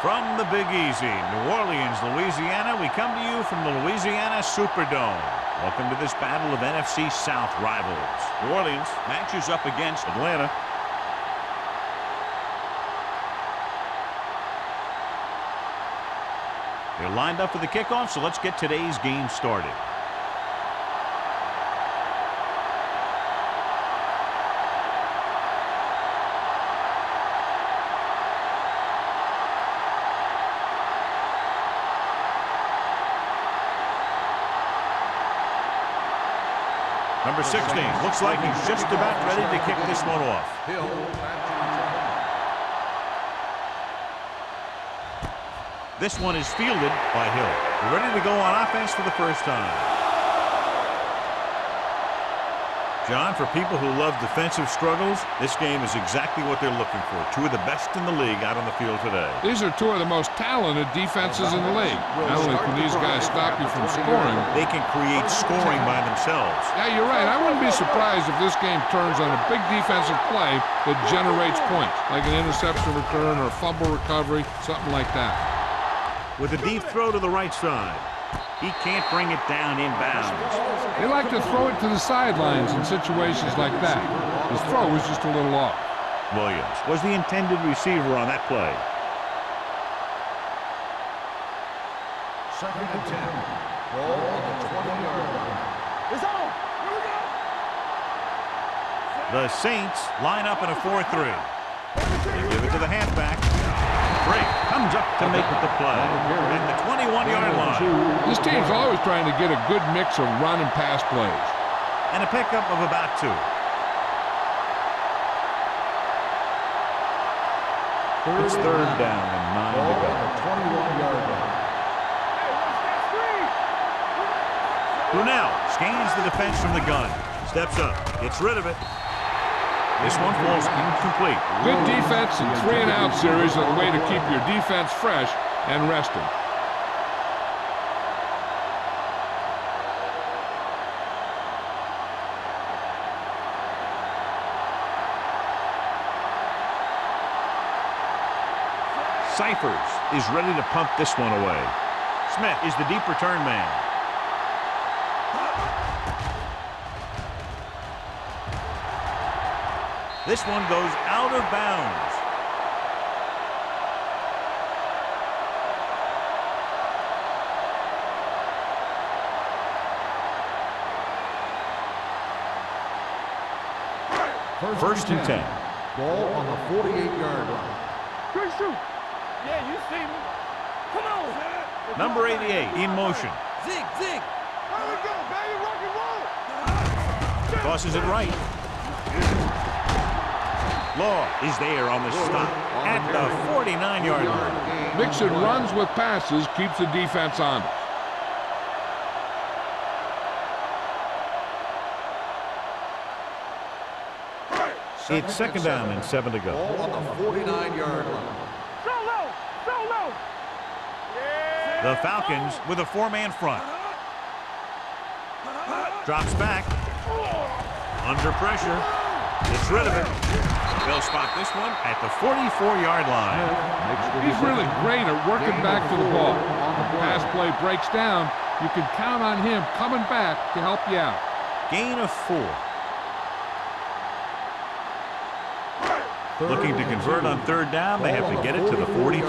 From the Big Easy, New Orleans, Louisiana, we come to you from the Louisiana Superdome. Welcome to this battle of NFC South rivals. New Orleans matches up against Atlanta. They're lined up for the kickoff, so let's get today's game started. Number 16 looks like he's just about ready to kick this one off. This one is fielded by Hill. Ready to go on offense for the first time. John, for people who love defensive struggles, this game is exactly what they're looking for. Two of the best in the league out on the field today. These are two of the most talented defenses in the league. Not only can these guys stop you from scoring, they can create scoring by themselves. Yeah, you're right. I wouldn't be surprised if this game turns on a big defensive play that generates points, like an interception return or a fumble recovery, something like that. With a deep throw to the right side. He can't bring it down inbounds. They like to throw it to the sidelines in situations like that. His throw was just a little off. Williams was the intended receiver on that play. 2nd and 10. Ball on the 20-yard line. It's on. Here we go. The Saints line up in a 4-3. They give it to the halfback. Break comes up to make the play at the 21-yard line. This team's always trying to get a good mix of run and pass plays. And a pickup of about 2. It's 3rd down and 9 to go. 21-yard line. Brunell scans the defense from the gun. Steps up. Gets rid of it. This one falls incomplete. Good defense and 3-and-out series are the way to keep your defense fresh and rested. Cyphers is ready to pump this one away. Smith is the deep return man. This one goes out of bounds. First and 10. Ball on the 48-yard line. Good shoot. Yeah, you see me. Come on. Number 88 in motion. Zig, zig. Here we go, baby. Rock and roll. Tosses it right. Law is there on the stop at the 49-yard line. Mixing runs with passes keeps the defense honest. It's 2nd down and 7 to go. Ball on the 49-yard line. Solo, solo. The Falcons with a 4-man front. Drops back. Under pressure. Gets rid of it. They'll spot this one at the 44-yard line. He's really great at working back to the ball. If the pass play breaks down, you can count on him coming back to help you out. Gain of 4. Looking to convert on 3rd down. They have to get it to the 42.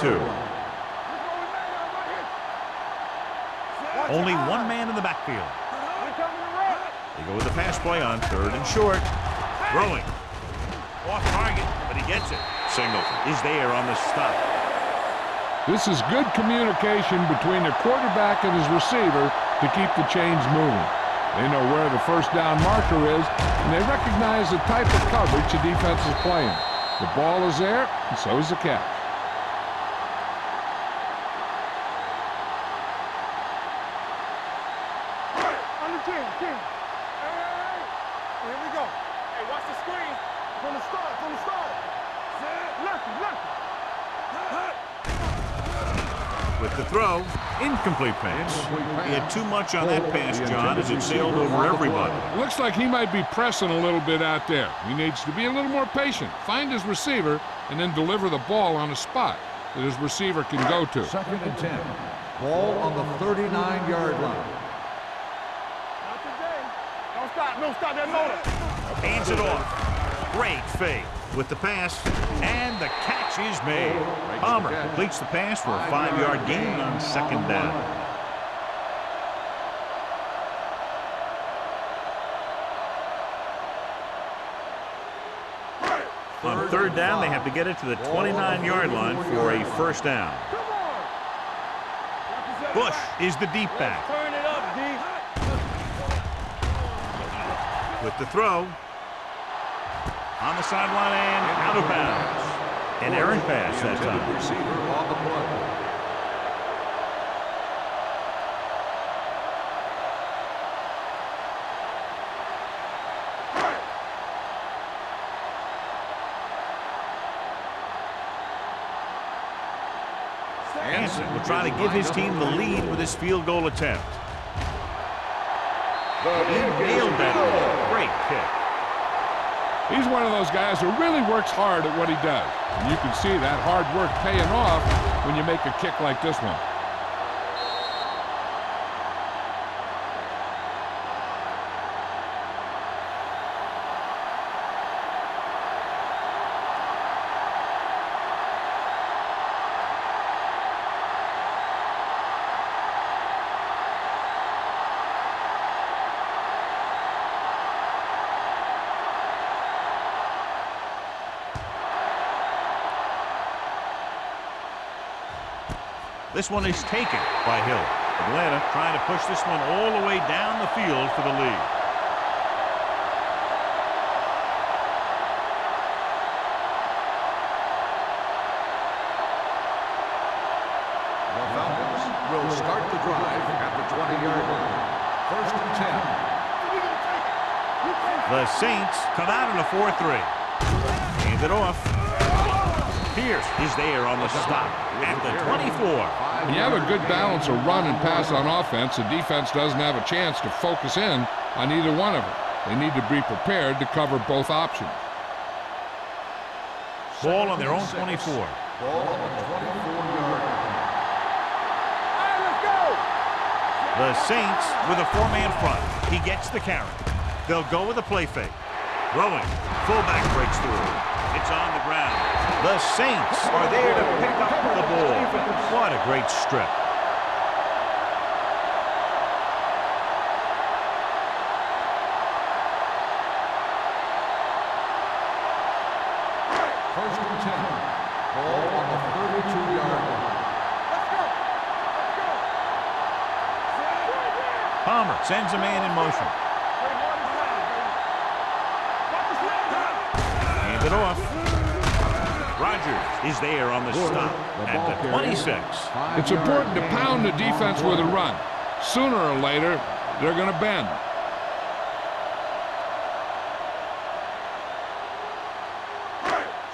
Only one man in the backfield. They go with the pass play on 3rd and short. Throwing. Off target, but he gets it. Singleton is there on the stop. This is good communication between the quarterback and his receiver to keep the chains moving. They know where the 1st down marker is, and they recognize the type of coverage the defense is playing. The ball is there, and so is the catch. On the 10. Hey, here we go. Hey, watch the screen. From the start. Lefty. With the throw, incomplete pass. He had too much on that pass, John, as it sailed over everybody. Looks like he might be pressing a little bit out there. He needs to be a little more patient, find his receiver, and then deliver the ball on the spot. that his receiver can go to. 2nd and 10. Ball on the 39-yard line. Not today. Don't stop. No, stop that motor. Hands it off. Great fake with the pass, and the catch is made. Palmer completes the pass for a 5-yard gain on 2nd down. On 3rd down, they have to get it to the 29-yard line for a 1st down. Bush is the deep back. Turn it up, D. With the throw. On the sideline and out of bounds. An errant pass that time. Receiver on the play. Hansen will try to give his team the lead with his field goal attempt. He nailed that ball. Great kick. He's one of those guys who really works hard at what he does. And you can see that hard work paying off when you make a kick like this one. This one is taken by Hill. Atlanta trying to push this one all the way down the field for the lead. The Falcons will start the drive at the 20-yard line. 1st and 10. The Saints come out in a 4-3. Hand it off. Pierce is there on the stop at the 24. When you have a good balance of run and pass on offense, the defense doesn't have a chance to focus in on either one of them. They need to be prepared to cover both options. Ball on their own 24. Ball on the 24-yard line. All right, let's go. The Saints with a 4-man front. He gets the carry. They'll go with a play fake. Throwing. Fullback breaks through. It's on the ground. The Saints are there to pick up the ball. What a great strip. First and 10. Ball on the 32-yard line. Let's go. Let's go. Palmer sends a man in motion. Hand it off. Rogers is there on the stop at the 26. It's important to pound the defense with a run. Sooner or later, they're going to bend.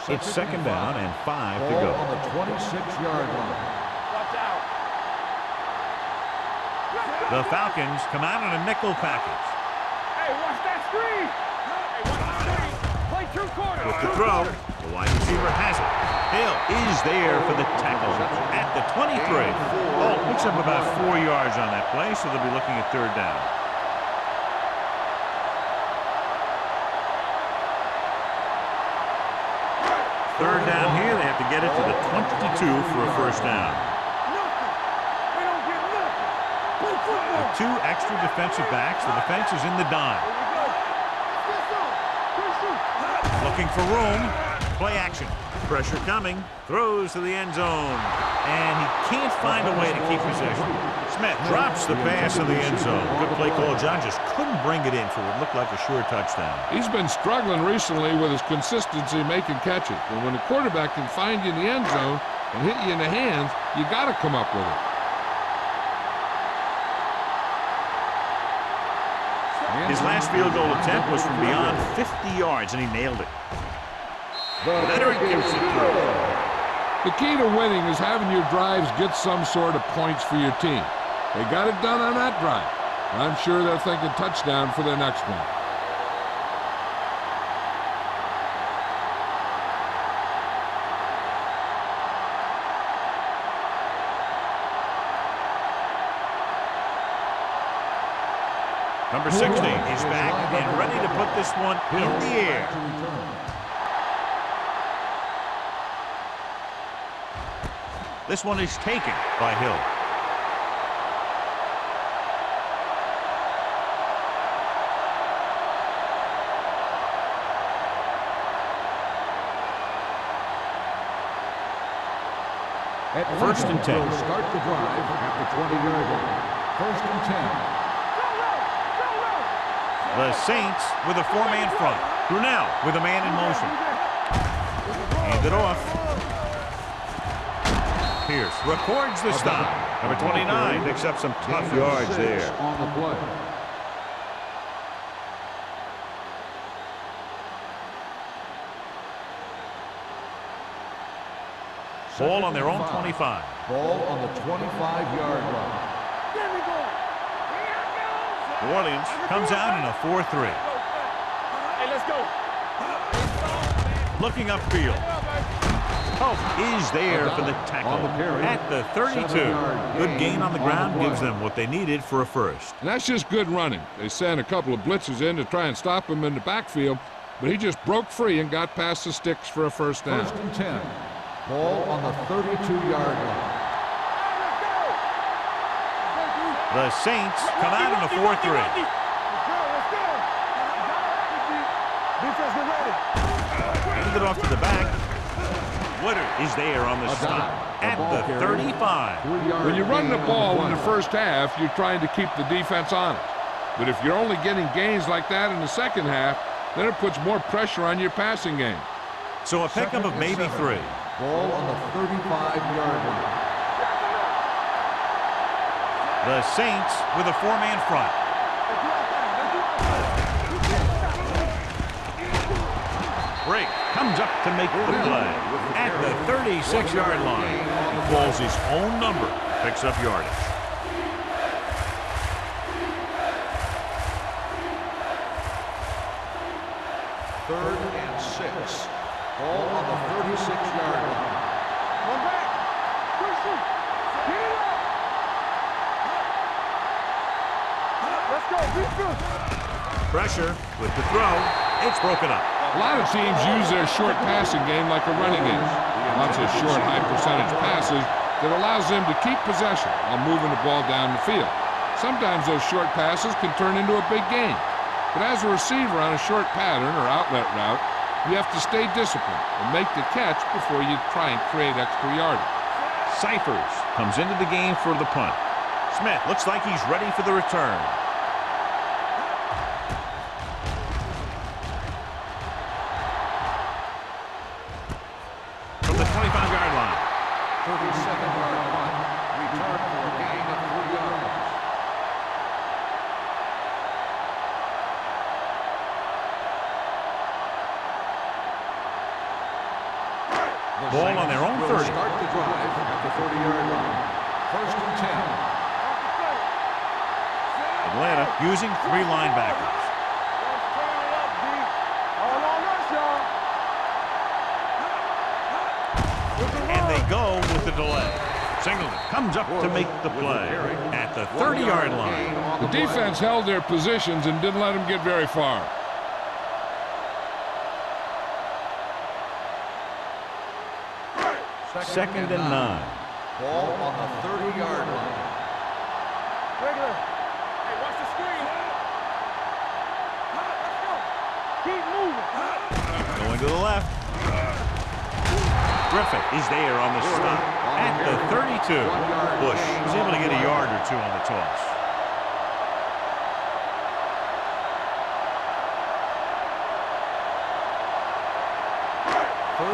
It's 2nd down and 5 to Ball go. on the 26-yard line. Watch out. The Falcons come out in a nickel package. Hey, watch that screen. Hey, watch the screen. Play true quarter. With the throw, the wide receiver has it. Hill is there for the tackle at the 23. Oh, picks up about 4 yards on that play, so they'll be looking at 3rd down. Third down here, they have to get it to the 22 for a 1st down. Nothing. They don't get nothing. Play football. With 2 extra defensive backs, the defense is in the dime. Here we go. Let's go. Push. Looking for room. Play action. Pressure coming. Throws to the end zone. And he can't find a way to keep possession. Smith drops the pass in the end zone. Good play call. John just couldn't bring it in for what looked like a sure touchdown. He's been struggling recently with his consistency making catches. And when the quarterback can find you in the end zone and hit you in the hands, you got to come up with it. His last field goal attempt was from beyond 50 yards, and he nailed it. Leonard gives it through. The key to winning is having your drives get some sort of points for your team. They got it done on that drive. I'm sure they're thinking touchdown for their next one. Number 60 is back and ready to put this one in the air. This one is taken by Hill. At First and 10. Will start the drive at the 20-yard line. First and 10. The Saints with a four-man front. Brunel with a man in motion. Hand it off. Pierce records the stop. Number 29 picks up some tough yards there. On the play. Ball on their own 25. Ball on the 25-yard line. New Orleans comes out in a 4-3. Hey, let's go. Looking upfield. Hope is there for the tackle at the 32. Good gain on the ground gives them what they needed for a first. And that's just good running. They sent a couple of blitzes in to try and stop him in the backfield, but he just broke free and got past the sticks for a first down. First and 10. Ball on the 32-yard line. The Saints come out in a 4-3. Let's go. Defense, get ready. Hand it off to the back. Woodard is there on the stop at the 35. When you run the ball in the first half, you're trying to keep the defense honest. But if you're only getting gains like that in the second half, then it puts more pressure on your passing game. So a pickup of maybe 3. Ball on the 35-yard line. The Saints with a four-man front. Break comes up to make the play at the 36-yard line. He calls his own number, picks up yardage. Third and 6. Ball on the 36-yard line. One back. Push it. Get it up. Let's go. Defense. Pressure with the throw. It's broken up. A lot of teams use their short passing game like a running game. Lots of short, high-percentage passes that allows them to keep possession while moving the ball down the field. Sometimes those short passes can turn into a big gain. But as a receiver on a short pattern or outlet route, you have to stay disciplined and make the catch before you try and create extra yardage. Cyphers comes into the game for the punt. Smith looks like he's ready for the return. From the 25-yard line. 37-yard punt. Return for a gain of 3 yards. Ball on their own 30. Start the drive at the 30-yard line. First and 10. Atlanta using 3 linebackers. Let's turn it up, D. All on us, y'all. And they go with the delay. Singleton comes up to make the play at the 30-yard line. The defense held their positions and didn't let them get very far. Second and 9. Ball on the 30-yard line. Regular. Hey, watch the screen. Let's go. Keep moving. Going to the left. Griffith is there on the stop at the 32. Bush was able to get a yard or 2 on the toss.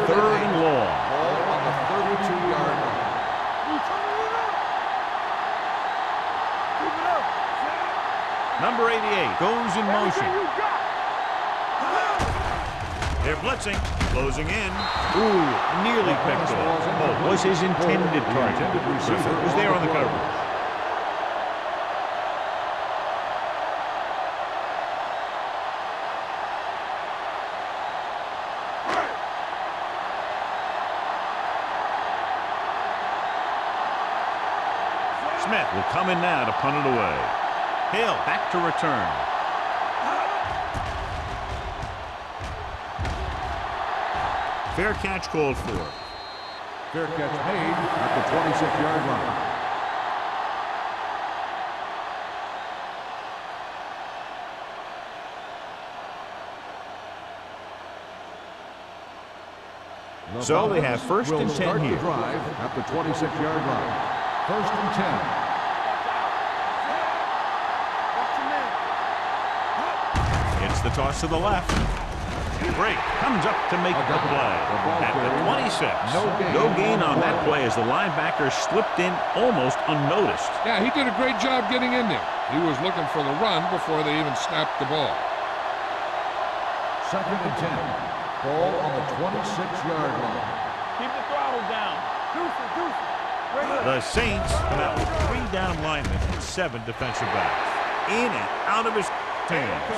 Third and long. Ball on the 32-yard line. Keep it up. Number 88 goes in motion. Everything you got. They're blitzing, closing in. Ooh, nearly picked off. Oh, was his intended target. Griffith was there on the coverage. Smith will come in now to punt it away. Hill back to return. Fair catch called for. Fair catch made at the 26-yard line. So they have first and 10 here. Drive at the 26-yard line. First and 10. It's the toss to the left. Break comes up to make the play at the 26. No gain on that play as the linebacker slipped in almost unnoticed. Yeah, he did a great job getting in there. He was looking for the run before they even snapped the ball. Second and 10. Ball on the 26-yard line. Keep the throttle down. Deuce. The Saints come out with 3 down linemen and 7 defensive backs. In and out of his hands.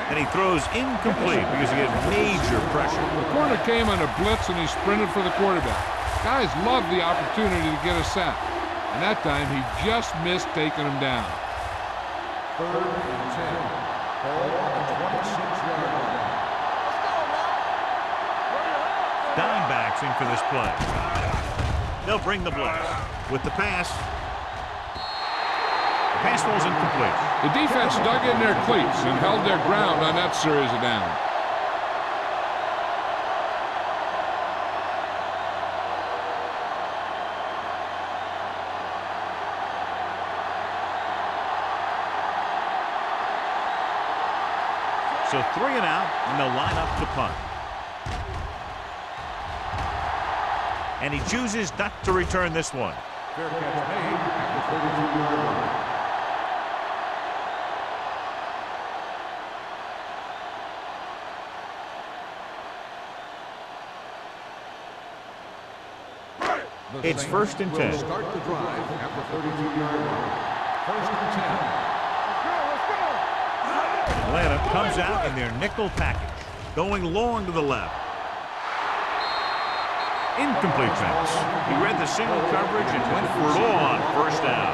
And he throws incomplete because he had major pressure. The corner came on a blitz and he sprinted for the quarterback. Guys love the opportunity to get a sack. And that time he just missed taking him down. Third and 10. Ball on the 26-yard line. Dimebacks in for this play. They'll bring the blitz. With the pass. The pass falls incomplete. The defense dug in their cleats and held their ground on that series of downs. So 3 and out, and they'll line up to punt. And he chooses not to return this one. Fair catch made at the 32-yard line. It's first and 10. Start the drive at the 32-yard line. First and 10. Atlanta comes out in their nickel package, going long to the left. Incomplete pass. He read the single coverage and went for it all on first down.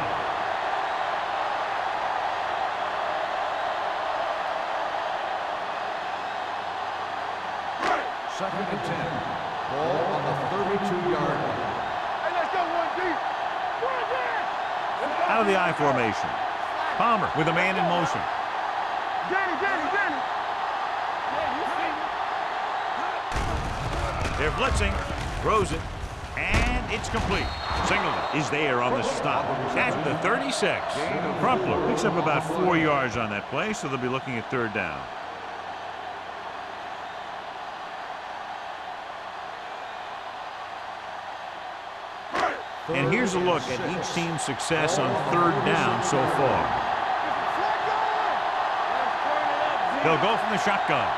Second and 10. Ball on the 32-yard line. Hey, let's go one deep. Out of the I formation. Palmer with a man in motion. Danny. They're blitzing. Throws it. And it's complete. Singleton is there on the stop at the 36. Crumpler picks up about 4 yards on that play, so they'll be looking at third down. And here's a look at each team's success on third down so far. They'll go from the shotgun.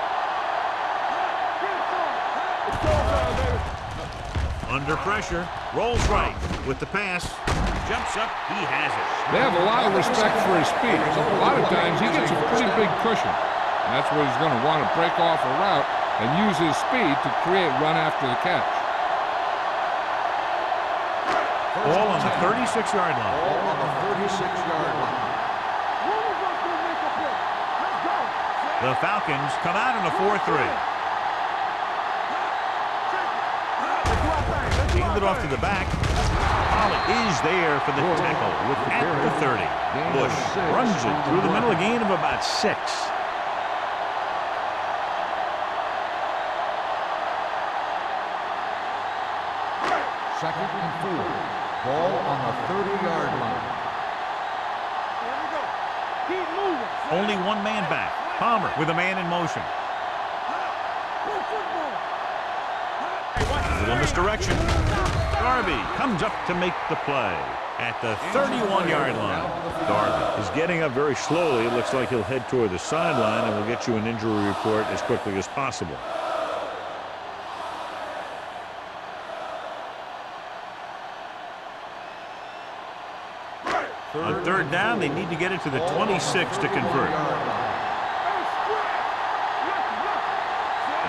Under pressure, rolls right with the pass, jumps up, he has it. They have a lot of respect for his speed. A lot of times he gets a pretty big cushion. And that's where he's going to want to break off a route and use his speed to create run after the catch. Ball on the 36-yard line. Ball on the 36-yard line. The Falcons come out in a 4-3. Hand it off to the back. Pollard is there for the tackle at the 30. Bush runs it through the middle, a gain of about 6. Second and 4. Ball on the 30-yard line. Here we go. Keep moving. Only one man back. Palmer with a man in motion. A little misdirection. Darby comes up to make the play at the 31-yard line. Darby is getting up very slowly. It looks like he'll head toward the sideline, and we'll get you an injury report as quickly as possible. On third down, they need to get it to the 26 to convert.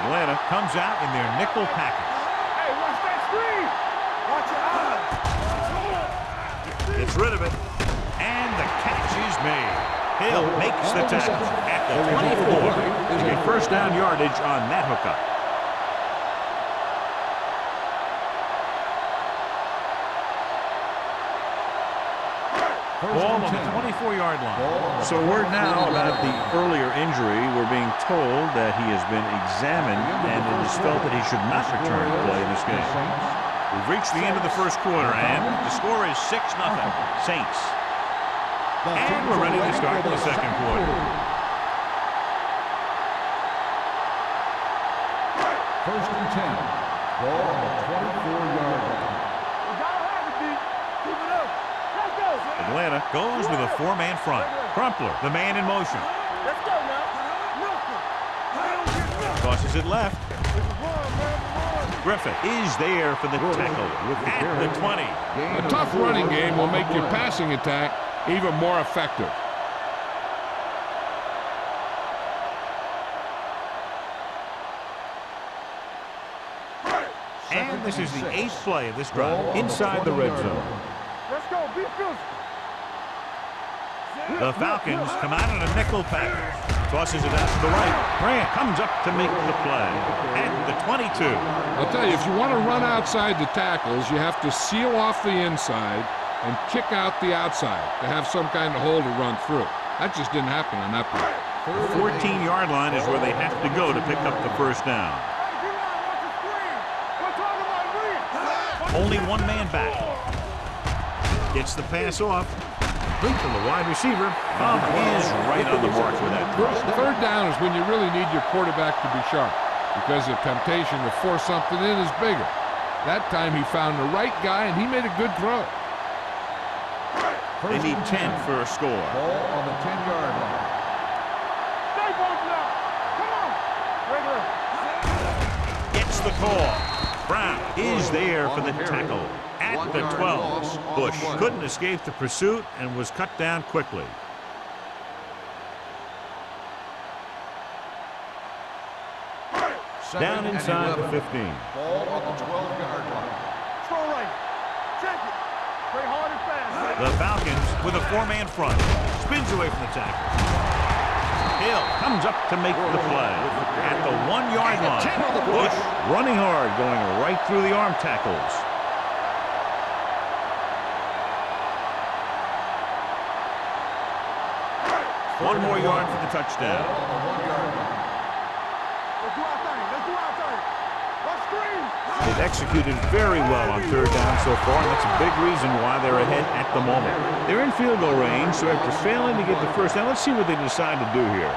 Atlanta comes out in their nickel package. Hey, watch that screen. Watch your eyes. Gets rid of it, and the catch is made. Hill makes the tackle at the 24 to get first down yardage on that hookup. Ball on the 24-yard line. So word now about the earlier injury. We're being told that he has been examined and it is felt that he should not return to play in this game. We've reached the end of the first quarter and the score is 6-0 Saints. And we're ready to start the second quarter. First and 10. Ball on the 24-yard line. Atlanta goes with a four-man front. Crumpler, the man in motion. Let's go now. Tosses it left. Griffith is there for the tackle at the 20. A tough running game will make your passing attack even more effective. And this is the 8th play of this drive inside the red zone. Let's go. Be physical. The Falcons come out in a nickel package. Tosses it out to the right. Grant comes up to make the play at the 22. I'll tell you, if you want to run outside the tackles, you have to seal off the inside and kick out the outside to have some kind of hole to run through. That just didn't happen on that play. The 14-yard line is where they have to go to pick up the first down. Only one man back. Gets the pass off. From the wide receiver. Thumb is right on the mark with that throw. Third down is when you really need your quarterback to be sharp because the temptation to force something in is bigger. That time he found the right guy and he made a good throw. They need 10 for a score. Ball on the 10-yard line. Stay both now. Come on. Regular. Gets the call. Brown is there for the tackle at the 12. Bush couldn't escape the pursuit and was cut down quickly. Down inside the 15. Ball on the 12-yard line. Throw right. Check it. Play hard and fast. The Falcons with a four-man front. Spins away from the tackle. Hill comes up to make the play at the 1-yard line. Bush running hard, going right through the arm tackles. One more yard for the touchdown. Let's do our thing. Let's do our thing. Let's scream. They've executed very well on third down so far, and that's a big reason why they're ahead at the moment. They're in field goal range, so after failing to get the first down, let's see what they decide to do here.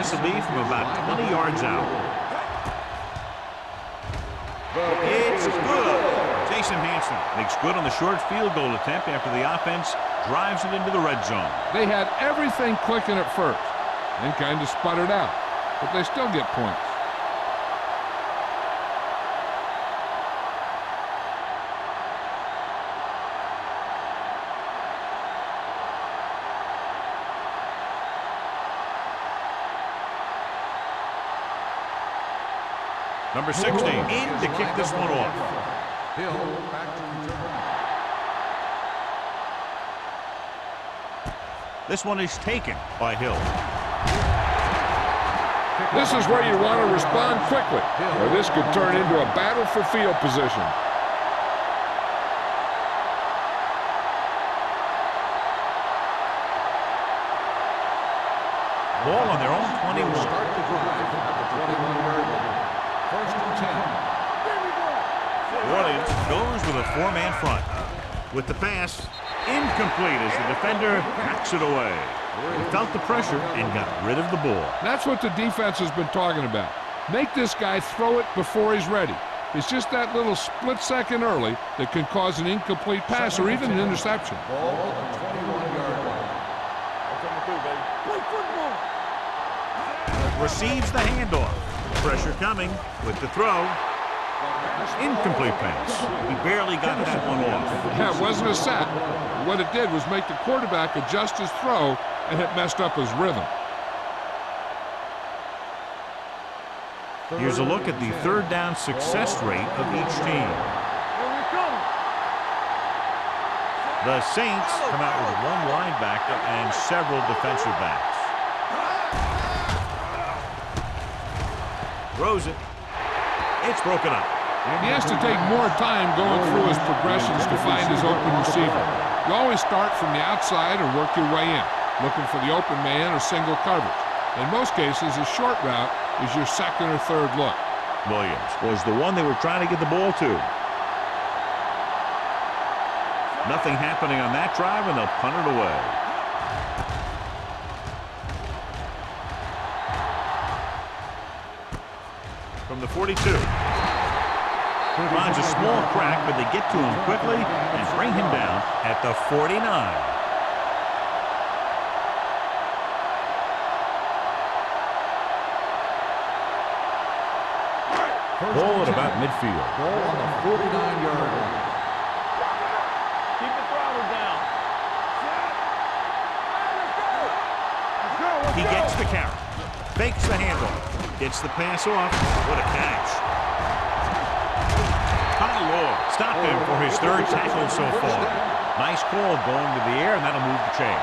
This will be from about 20 yards out. It's good. Jason Hanson makes good on the short field goal attempt after the offense drives it into the red zone. They had everything clicking at first, then kind of sputtered out, but they still get points. Number 16 in to kick this one off. Hill back to return. This one is taken by Hill. This is where you want to respond quickly, or this could turn into a battle for field position. Ball on their own 21. Start the drive at the 21-yard line. First and 10. Williams goes with a four-man front. With the pass, incomplete as the defender hacks it away. He felt the pressure and got rid of the ball. That's what the defense has been talking about. Make this guy throw it before he's ready. It's just that little split second early that can cause an incomplete pass or even an interception. Ball on the 21-yard line. Play football. Receives the handoff. Pressure coming with the throw. Incomplete pass. He barely got that one off. Yeah, it wasn't a sack. What it did was make the quarterback adjust his throw, and it messed up his rhythm. Here's a look at the third down success rate of each team. The Saints come out with one linebacker and several defensive backs. Throws it. It's broken up. And he has to take more time going through his progressions to find his open receiver. You always start from the outside and work your way in, looking for the open man or single coverage. In most cases, a short route is your second or third look. Williams was the one they were trying to get the ball to. Nothing happening on that drive, and they'll punt it away. From the 42. Finds a small crack, but they get to him quickly and bring him down at the 49. Ball at about midfield. Ball on the 49-yard line. Keep the throttle down. He gets the carry. Fakes the handoff. Gets the pass off. What a catch. Ty Law stopped him for his third tackle so far. Nice call going to the air, and that'll move the chain.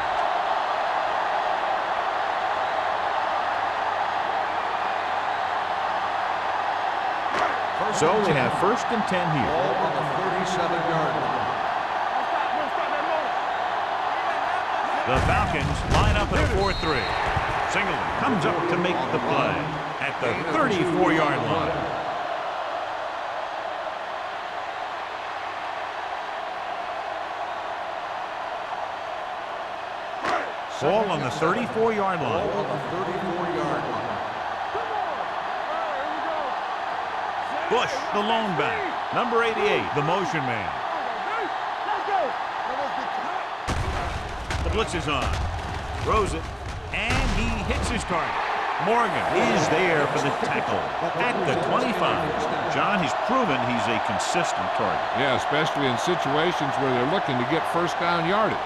So they have 1st and 10 here. Ball on the 37-yard line. The Falcons line up at a 4-3. Singleton comes up to make the play at the 34-yard line. Ball on the 34-yard line. Ball on the 34-yard line. Bush, the lone back. Number 88, the motion man. The blitz is on. Throws it. And he hits his target. Morgan is there for the tackle at the 25. John, he's proven he's a consistent target. Yeah, especially in situations where they're looking to get first down yardage.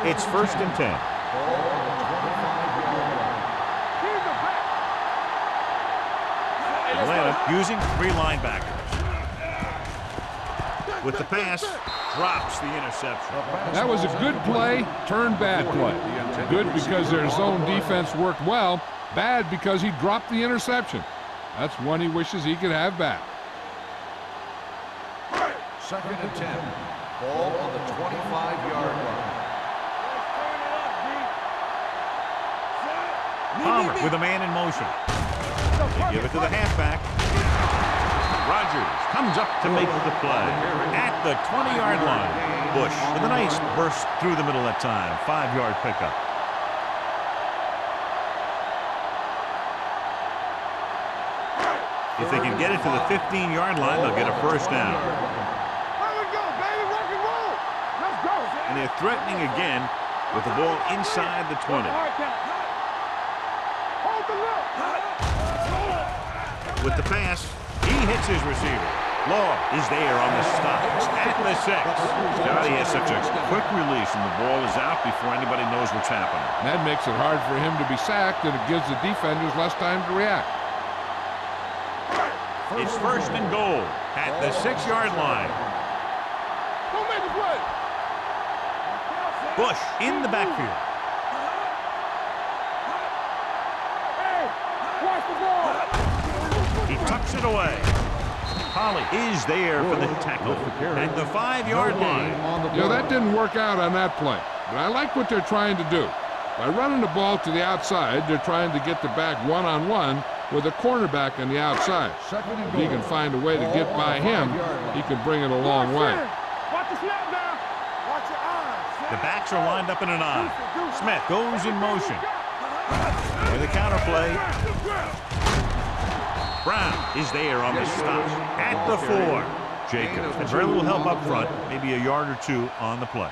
It's 1st and 10. Atlanta using 3 linebackers. With the pass, drops the interception. That was a good play, turned bad play. Good because their zone defense worked well, bad because he dropped the interception. That's one he wishes he could have back. 2nd and 10. Ball on the 25-yard line. Palmer with a man in motion. They give it to the halfback. Rogers comes up to make the play at the 20-yard line. Bush with a nice burst through the middle that time. 5-yard pickup. If they can get it to the 15-yard line, they'll get a first down. And they're threatening again with the ball inside the 20. With the pass, he hits his receiver. Law is there on the stop at the 6. Scotty has such a quick release, and the ball is out before anybody knows what's happening. That makes it hard for him to be sacked, and it gives the defenders less time to react. It's 1st and goal at the 6-yard line. Don't make the play. Bush in the backfield. Hey, watch the ball. He tucks it away. Holly is there for the tackle at the 5-yard line. Yeah, that didn't work out on that play, but I like what they're trying to do. By running the ball to the outside, they're trying to get the back one-on-one with a cornerback on the outside. If he can find a way to get by him, he can bring it a long way. Watch the snap now. Watch your eyes. The backs are lined up in an I. Smith goes in motion. With a counter play. Brown is there on the stop at the 4. Jacobs had very little help up front, maybe a yard or 2 on the play.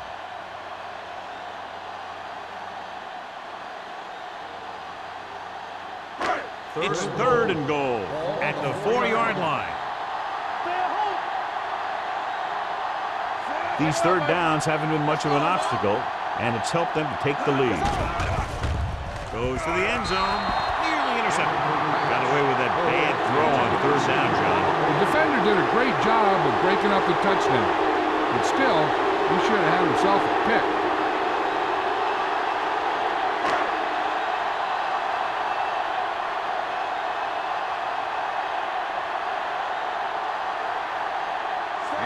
It's 3rd and goal at the 4-yard line. These third downs haven't been much of an obstacle, and it's helped them to take the lead. Goes to the end zone. intercepted. Got away with that bad throw on third down, John. The defender did a great job of breaking up the touchdown. But still, he should have had himself a pick.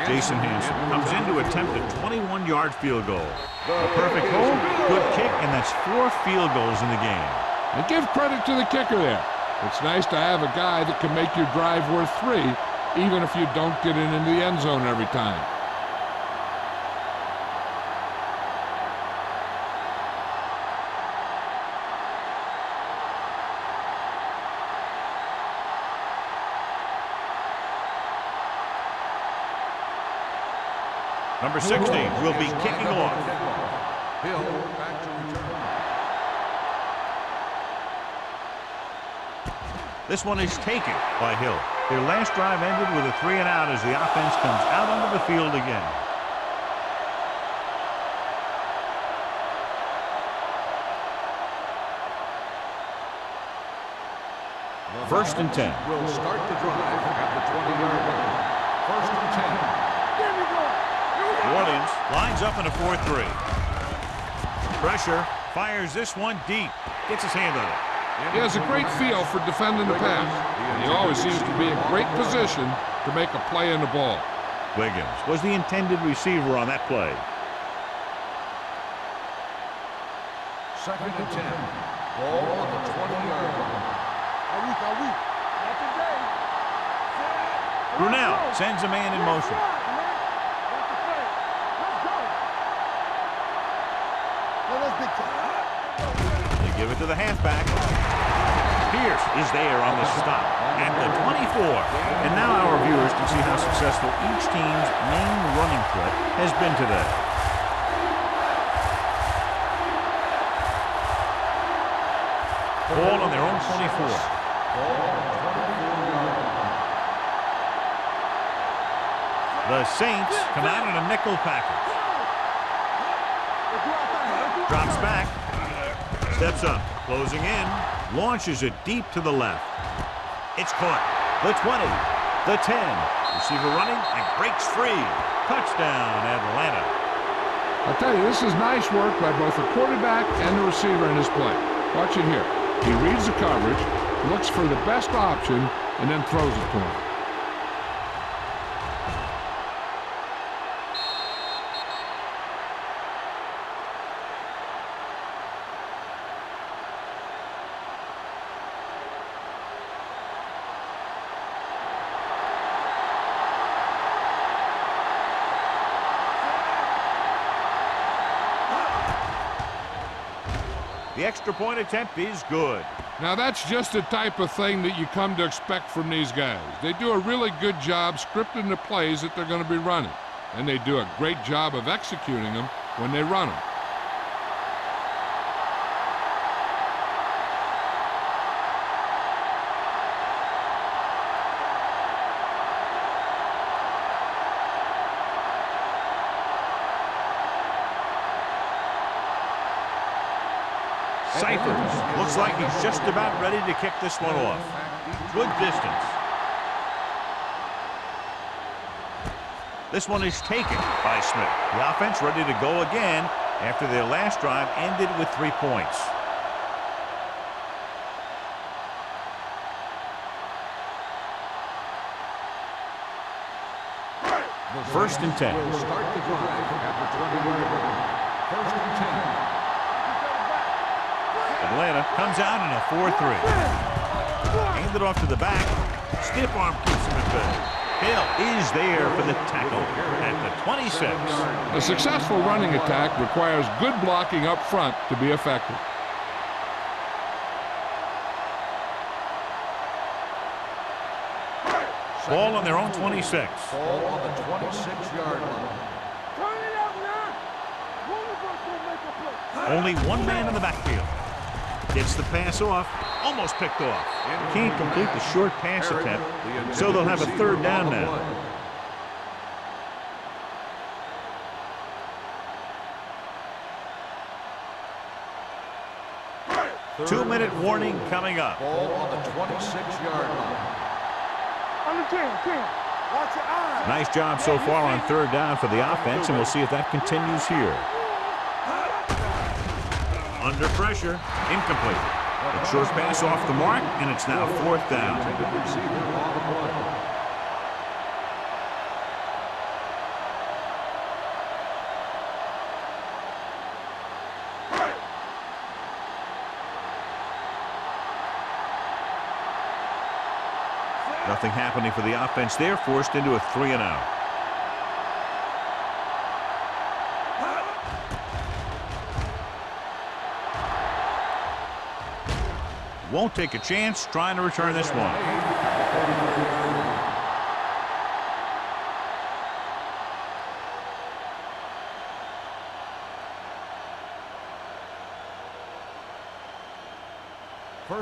Jason Hansen comes in to attempt a 21-yard field goal. A perfect hole, good kick, and that's 4 field goals in the game. And give credit to the kicker there. It's nice to have a guy that can make your drive worth 3, even if you don't get it into the end zone every time. Number 16 will be kicking off. Hill back to return. This one is taken by Hill. Their last drive ended with a 3-and-out as the offense comes out onto the field again. First and 10. Will start the drive at the 20-yard line. First and 10. New Orleans lines up in a 4-3. Pressure, fires this one deep. Gets his hand on it. He has a great feel for defending the pass. And he always seems to be in great position to make a play in the ball. Wiggins was the intended receiver on that play. Second and 10. Ball on the 20-yard line. Brunel sends a man in motion. They give it to the halfback. Pierce is there on the stop at the 24. And now our viewers can see how successful each team's main running threat has been today. Ball on their own 24. The Saints come out in a nickel package. Drops back. Steps up. Closing in. Launches it deep to the left. It's caught. The 20. The 10. Receiver running and breaks free. Touchdown, Atlanta. I'll tell you, this is nice work by both the quarterback and the receiver in his play. Watch it here. He reads the coverage, looks for the best option, and then throws it to him. The extra point attempt is good. Now that's just the type of thing that you come to expect from these guys. They do a really good job scripting the plays that they're going to be running. And they do a great job of executing them when they run them. Cyphers looks like he's just about ready to kick this one off. Good distance. This one is taken by Smith. The offense ready to go again after their last drive ended with 3 points. First and 10. Will start the drive at the 20-yard line. First and 10. Atlanta comes out in a 4-3. Handed off to the back. Stiff arm keeps him at bay. Hill is there for the tackle at the 26. A successful running attack requires good blocking up front to be effective. Ball on their own 26. Ball on the 26-yard line. Only one man in the backfield. Gets the pass off. Almost picked off. Can't complete the short pass attempt, so they'll have a third down now. 2-minute warning coming up. Ball on the 26-yard line. Under 10, 10. Watch your eyes. Nice job so far on third down for the offense, and we'll see if that continues here. Under pressure, incomplete. A short pass off the mark, and it's now fourth down. Nothing happening for the offense there, forced into a 3-and-out. Won't take a chance trying to return this one.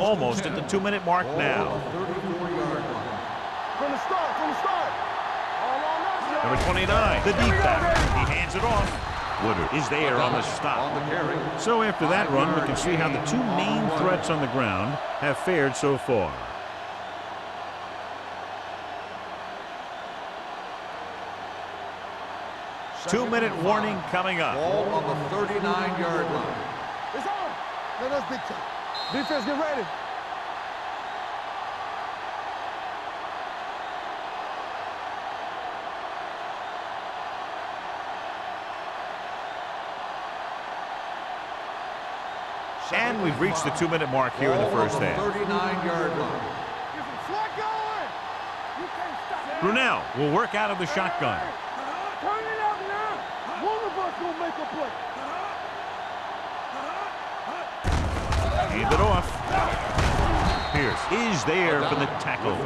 Almost at the 2-minute mark now. From the start, from the start. All on us. Number 29, the deep back. He hands it off. Woodard is there on the stop. So after that run, we can see how the two main threats on the ground have fared so far. Two-minute warning coming up. Ball on the 39-yard line. It's on. Let us big time. Defense, get ready. And we've reached the 2-minute mark here in the first half. 39-yard line. Get some slack going. You can't stop. Brunel will work out of the shotgun. Turn it out now. One of us gonna make a play. Hand it off. Pierce is there for the tackle.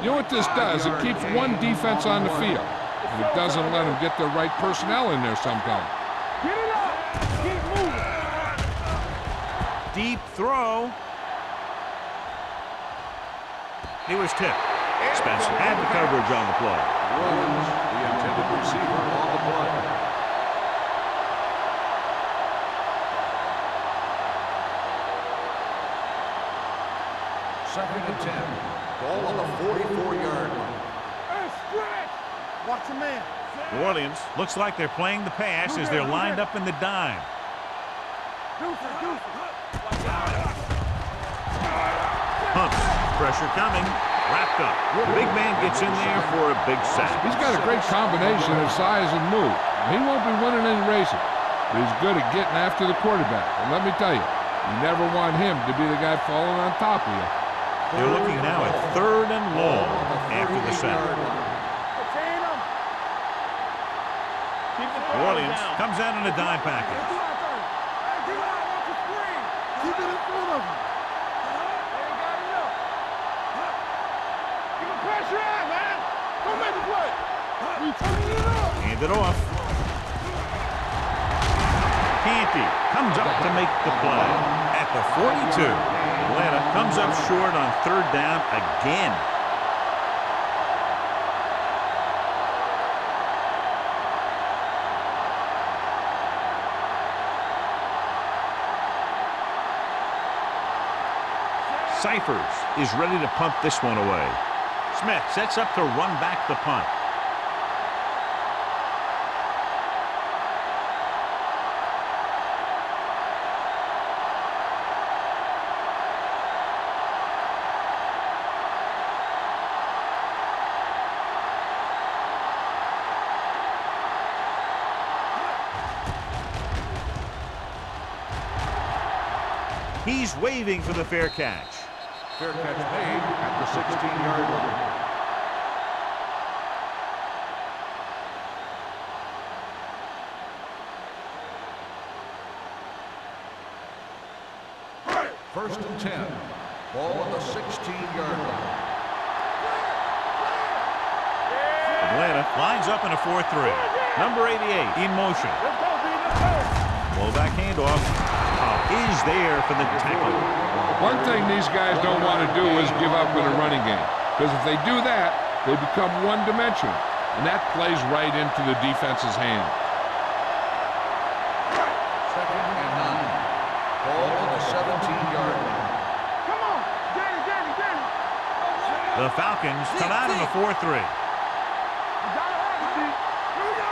You know what this does? It keeps one defense on the field. And it doesn't let them get the right personnel in there sometimes. Get it up. Keep moving. Deep throw. He was tipped. Spencer had the coverage on the play. Williams, the intended receiver, on the play. Second and 10. Ball on the 44-yard line. Hey, stretch. Watch your man. New Orleans looks like they're playing the pass as they're lined up in the dime. Pumps. Pressure coming. Wrapped up. The big man gets in there for a big sack. He's got a great combination of size and move. He won't be winning any races, but he's good at getting after the quarterback. And let me tell you, you never want him to be the guy falling on top of you. They're looking now at 3rd and long after the sack. New Orleans comes out in a dime package. Keep it in front of him. Give him pressure out, man. Don't make the play. We turning it up. Hand it off. Canty comes up to make the play. At the 42, Atlanta comes up short on 3rd down again. Cyphers is ready to punt this one away. Smith sets up to run back the punt. He's waving for the fair catch. Fair catch made at the 16-yard line. First and 10. Ball on the 16-yard line. Atlanta lines up in a 4-3. Number 88 in motion. Fullback handoff. Is there for the tackle. One thing these guys don't want to do is give up in a running game. Because if they do that, they become one-dimensional. And that plays right into the defense's hand. Second and 9. Ball on the 17-yard line. The Falcons come out in a 4-3. You gotta have it, D. Here we go.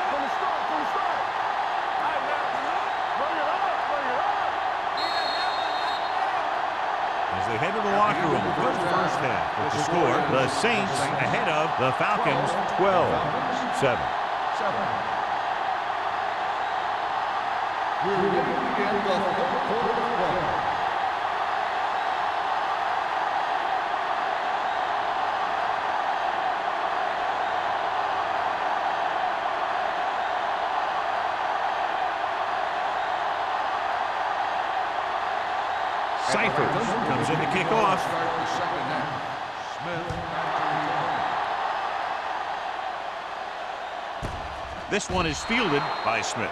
From the start, from the start. All right, now. Bring it up, bring it up. As they head to the locker room for the first half. With the score, the Saints ahead of the Falcons 12-7. We're ready to begin the fourth quarter of play. Cyphers comes in to kick off. Start the second half. Smith back This one is fielded by Smith.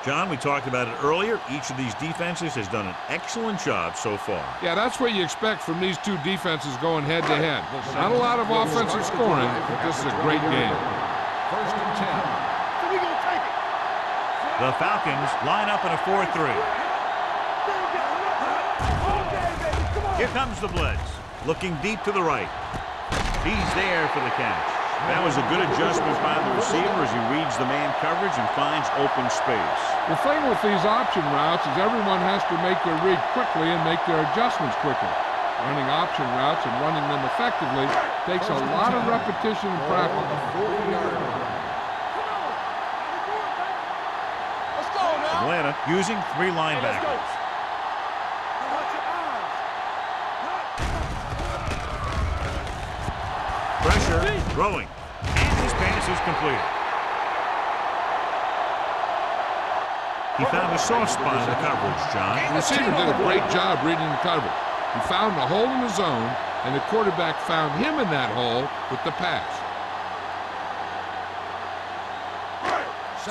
John, we talked about it earlier. Each of these defenses has done an excellent job so far. Yeah, that's what you expect from these two defenses going head-to-head. Not a lot of offensive scoring, but this is a great game. First and 10. So we gonna take it. The Falcons line up in a 4-3. Here comes the blitz. Looking deep to the right. He's there for the catch. That was a good adjustment by the receiver as he reads the man coverage and finds open space. The thing with these option routes is everyone has to make their read quickly and make their adjustments quickly. Running option routes and running them effectively takes a lot of repetition and practice. Let's go now. Atlanta using 3 Let's go. linebackers. Watch your eyes. Pressure, throwing, and his pass is completed. He found a soft spot in the coverage, John. The receiver did a great job reading the coverage. He found a hole in the zone, and the quarterback found him in that hole with the pass.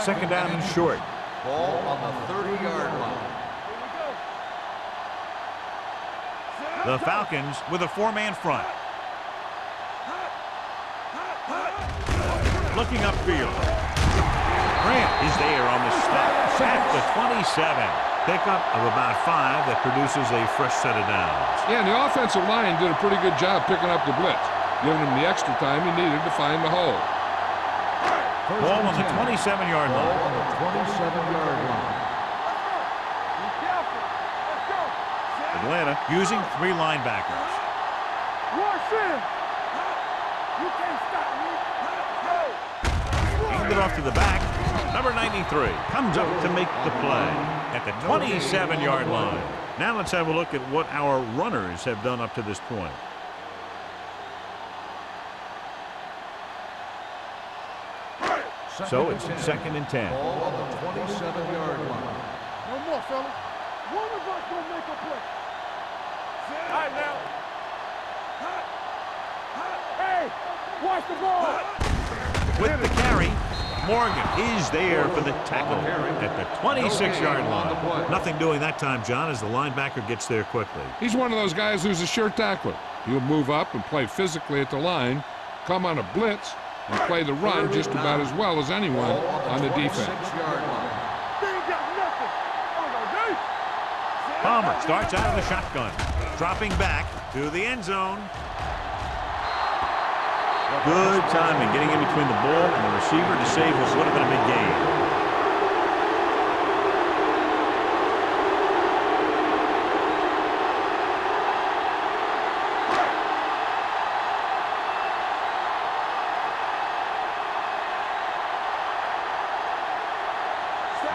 Second down and short. Ball on the 30-yard line. The Falcons with a 4-man front. Looking upfield. Grant is there on the stop at the 27. Pickup of about 5 that produces a fresh set of downs. Yeah, and the offensive line did a pretty good job picking up the blitz, giving him the extra time he needed to find the hole. Ball on the 27-yard Ball line. on the 27-yard line. Be careful. Let's go. Atlanta using 3 linebackers. Rush in. You can't stop me. Let's go. Hand it off to the back. Number 93 comes up to make the play at the 27-yard line. Now let's have a look at what our runners have done up to this point. So it's 2nd and 10. Ball on the 27-yard line. No more, fellas. One of us gonna make a play. All right, now. Hey, watch the ball. With the carry, Morgan is there for the tackle at the 26-yard line. Nothing doing that time, John, as the linebacker gets there quickly. He's one of those guys who's a sure tackler. He'll move up and play physically at the line, come on a blitz, and play the run just about as well as anyone on the defense. 26-yard line. They ain't got nothing. Palmer starts out of the shotgun, dropping back to the end zone. Good timing, getting in between the ball and the receiver to save what would have been a big gain.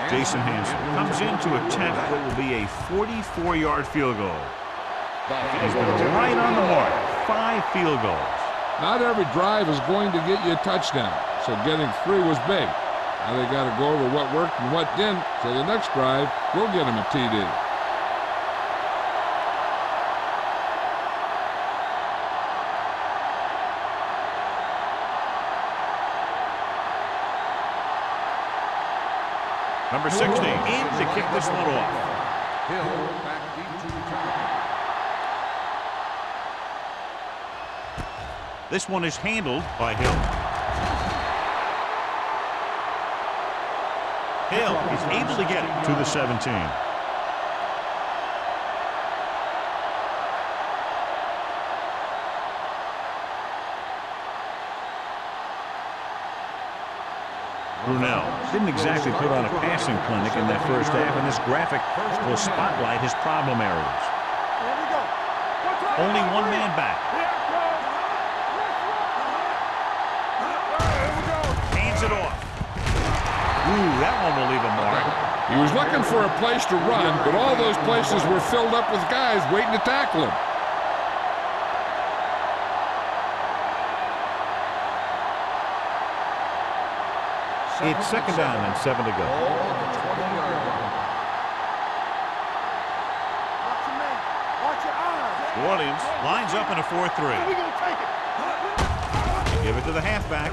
Jason Hansen comes in to attempt what will be a 44-yard field goal. He's been right on the mark. 5 field goals. Not every drive is going to get you a touchdown, so getting 3 was big. Now they got to go over what worked and what didn't, so the next drive will get them a TD. Number 60 in to kick this one off. Hill back deep to return. This one is handled by Hill. Hill is able to get it to the 17. Brunel didn't exactly put on a passing clinic in that first half, and this graphic will spotlight his problem areas. Only one man back. Hands it off. Ooh, that one will leave a mark. He was looking for a place to run, but all those places were filled up with guys waiting to tackle him. It's second down and 7 to go. New Orleans lines up in a 4-3. Give it to the halfback.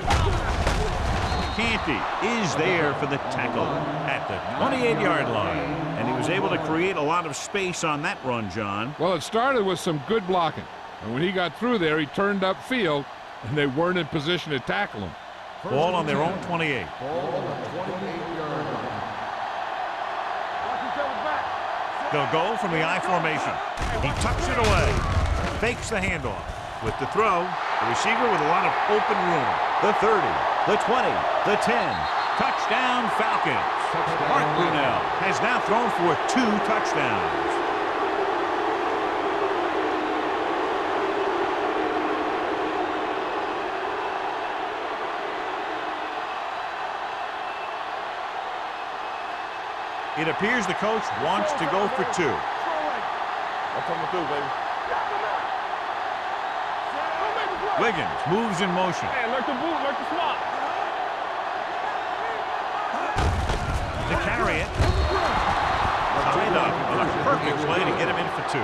Canty is there for the tackle at the 28-yard line. And he was able to create a lot of space on that run, John. Well, it started with some good blocking. And when he got through there, he turned upfield, and they weren't in position to tackle him. Ball on their own 28. They'll go from the I formation. He tucks it away. Fakes the handoff. With the throw, the receiver with a lot of open room. The 30, the 20, the 10. Touchdown Falcons. Mark Brunel has now thrown for 2 touchdowns. It appears the coach wants to go for 2. I'm coming through, baby. Wiggins moves in motion. Hey, like the boot, like the swap. To carry it. Tied up on a perfect play to get him in for 2.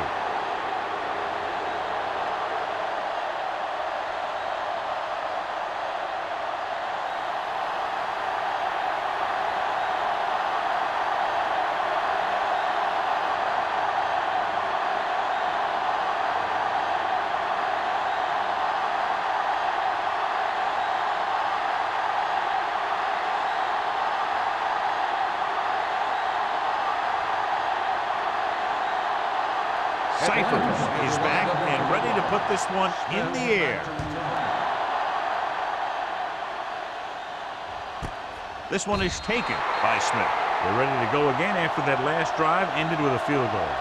Cyphers is back and ready to put this one in the air. This one is taken by Smith. They're ready to go again after that last drive ended with a field goal.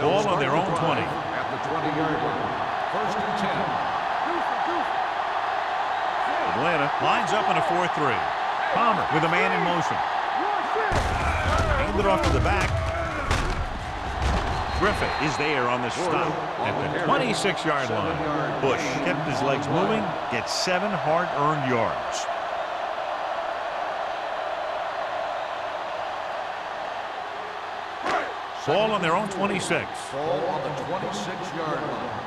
Ball on their own 20. At the 20-yard line. First and 10. Atlanta lines up in a 4-3. Palmer with a man in motion. Handed off to the back. Griffith is there on the stop at the 26-yard line. Bush kept his legs moving, gets 7 hard-earned yards. Ball on their own 26. Ball on the 26-yard line.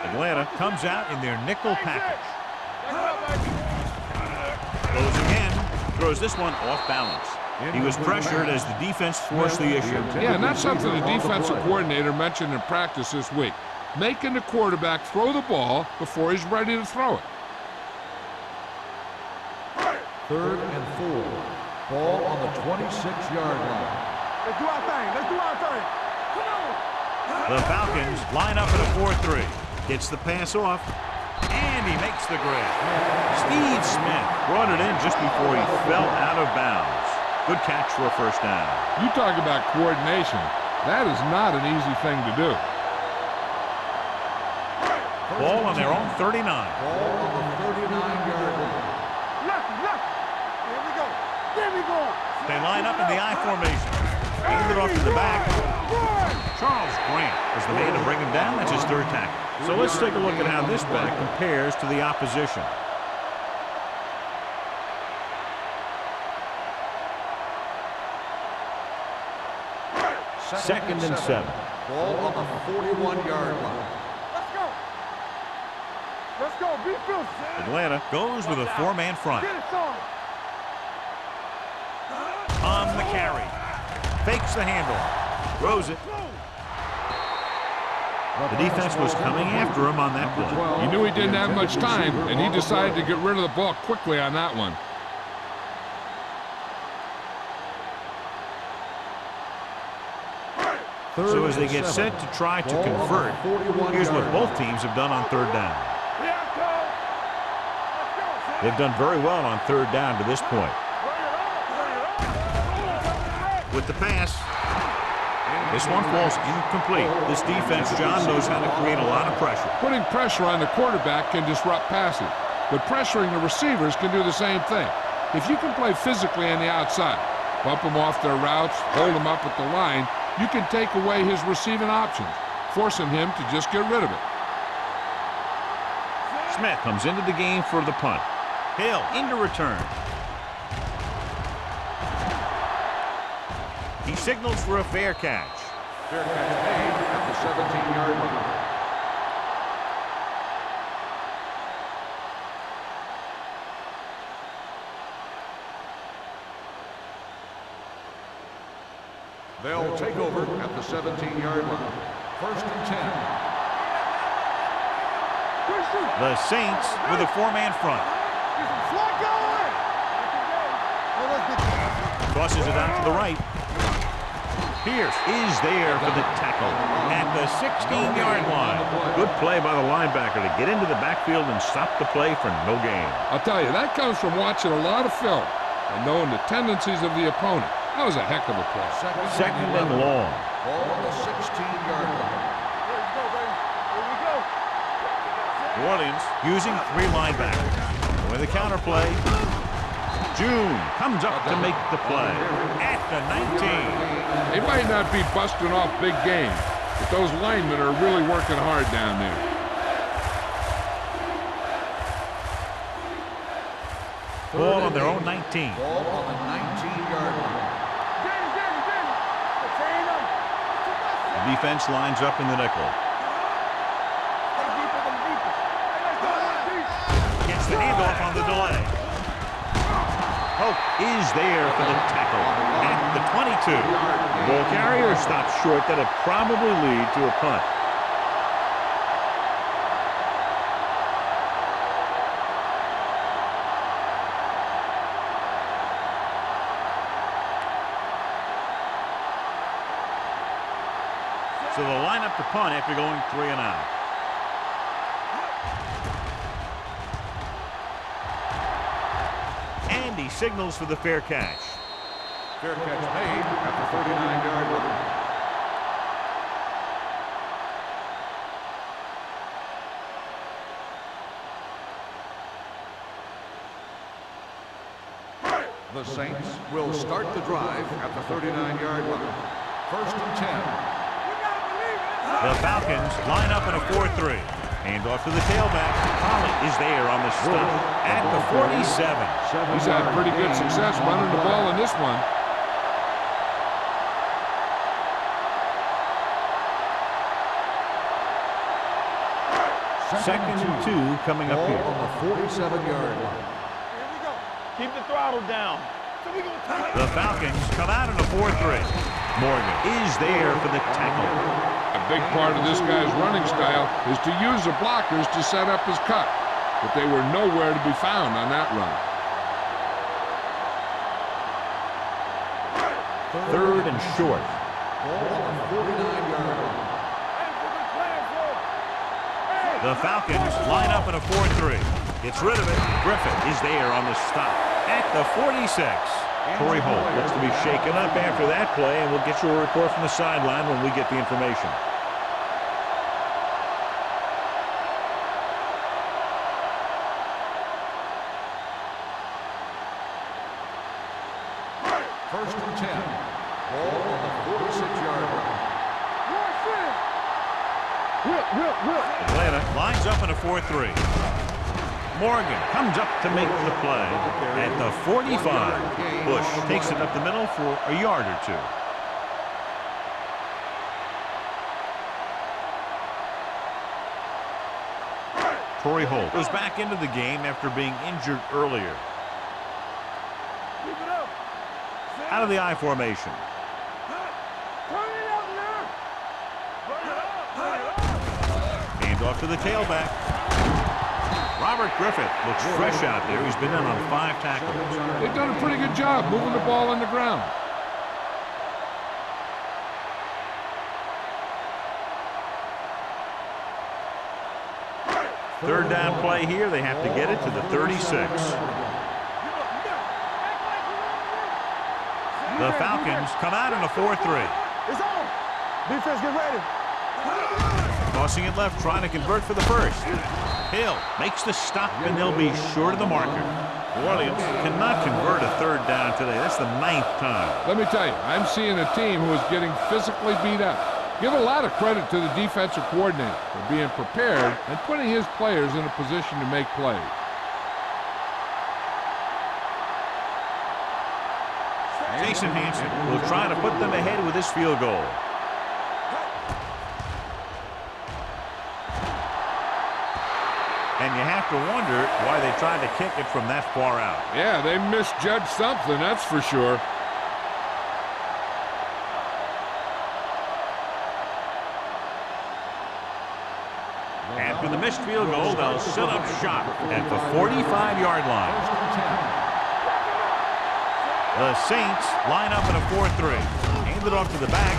Atlanta comes out in their nickel package. Goes again. Throws this one off balance. He was pressured as the defense forced the issue. Yeah, and that's something the defensive coordinator mentioned in practice this week. Making the quarterback throw the ball before he's ready to throw it. 3rd and 4. Ball on the 26-yard line. Let's do our thing. Let's do our thing. Come on. The Falcons line up in a 4-3. Gets the pass off, and he makes the grab. Steve Smith brought it in just before he fell out of bounds. Good catch for a first down. You talk about coordination. That is not an easy thing to do. Ball on their own 39. Ball on the 39-yard line. Left. Here we go. There we go. They line up in the I formation. Handed off to the back. Charles Grant is the man to bring him down. That's his 3rd tackle. So let's take a look at how this back compares to the opposition. Second and 7. Ball on the 41-yard line. Let's go. Be fierce. Atlanta goes with a 4-man front. Get it, son. On the carry. Fakes the handoff. Throws it. The defense was coming after him on that play. He knew he didn't have much time, and he decided to get rid of the ball quickly on that one. So as they get set to try to convert, here's what both teams have done on third down. They've done very well on third down to this point. With the pass, this one falls incomplete. This defense, John, knows how to create a lot of pressure. Putting pressure on the quarterback can disrupt passing, but pressuring the receivers can do the same thing. If you can play physically on the outside, bump them off their routes, hold them up at the line, you can take away his receiving options, forcing him to just get rid of it. Smith comes into the game for the punt. Hill into return. He signals for a fair catch. Fair catch made at the 17-yard line. They'll take over at the 17-yard line. 1st and 10. The Saints with a four-man front. Crosses it out to the right. Pierce is there for the tackle at the 16-yard line. Good play by the linebacker to get into the backfield and stop the play for no gain. I'll tell you, that comes from watching a lot of film and knowing the tendencies of the opponent. That was a heck of a play. Second and long. Ball on the 16-yard line. New Orleans using three linebackers. With the counter play, June comes up to make the play at the 19. They might not be busting off big games, but those linemen are really working hard down there. Ball on their own 19. Ball on the 19-yard line. The defense lines up in the nickel. Gets the handoff on the delay. Hope is there for the tackle at the 22. The ball carrier stops short. That'll probably lead to a punt. So they'll line up to punt after going 3 and out. And he signals for the fair catch. Fair catch made at the 39-yard line. The Saints will start the drive at the 39-yard line. 1st and 10. The Falcons line up in a 4-3. Handoff to the tailback. Holly is there on the stop at the 47. He's had pretty good success running the ball in this one. Second and 2 coming up here. On the 47-yard line. Here we go. Keep the throttle down. So we gonna take it. The Falcons come out in a 4-3. Morgan is there for the tackle. A big part of this guy's running style is to use the blockers to set up his cut, but they were nowhere to be found on that run. 3rd and short. Ball on the 49-yard line. The Falcons line up in a 4-3. Gets rid of it. Griffith is there on the stop at the 46. Torrey Holt looks to be shaken up after that play, and we'll get you a report from the sideline when we get the information. First and 10. Ball on the 46-yard line. Atlanta lines up in a 4-3. Morgan comes up to make the play at the 45. Bush takes it up the middle for a yard or two. Torrey Holt goes back into the game after being injured earlier. Out of the I formation. Handoff to the tailback. Robert Griffith looks fresh out there. He's been in on 5 tackles. They've done a pretty good job moving the ball on the ground. Third down play here. They have to get it to the 36. The Falcons come out in a 4-3. It's on. Defense, get ready. Tossing it left, trying to convert for the first. Hill makes the stop, and they'll be short of the marker. New Orleans cannot convert a third down today. That's the 9th time. Let me tell you, I'm seeing a team who is getting physically beat up. Give a lot of credit to the defensive coordinator for being prepared and putting his players in a position to make plays. Jason Hansen will try to put them ahead with this field goal. And you have to wonder why they tried to kick it from that far out. Yeah, they misjudged something, that's for sure. After the missed field goal, they'll set up shop at the 45-yard line. The Saints line up in a 4-3. Hand it off to the back.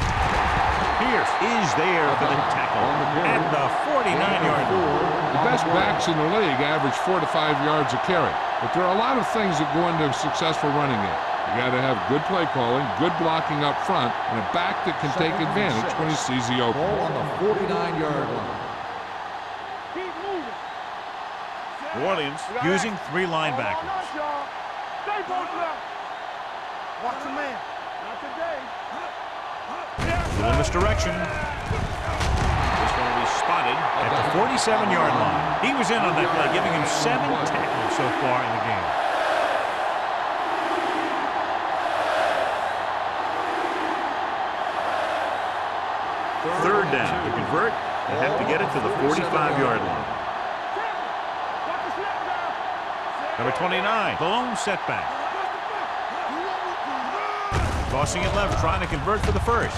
Pierce is there for the tackle at the 49-yard line. The best backs in the league average 4 to 5 yards a carry. But there are a lot of things that go into a successful running game. You got to have good play calling, good blocking up front, and a back that can take advantage when he sees the open. Ball on the 49-yard line. Keep moving. New Orleans using 3 linebackers. Stay posted up. Watch the man. Not today. Little misdirection. This one will be spotted at the 47-yard line. He was in on that play, giving him 7 tackles so far in the game. Third down to convert. They have to get it to the 45-yard line. Number 29, the lone setback. Tossing it left, trying to convert for the first.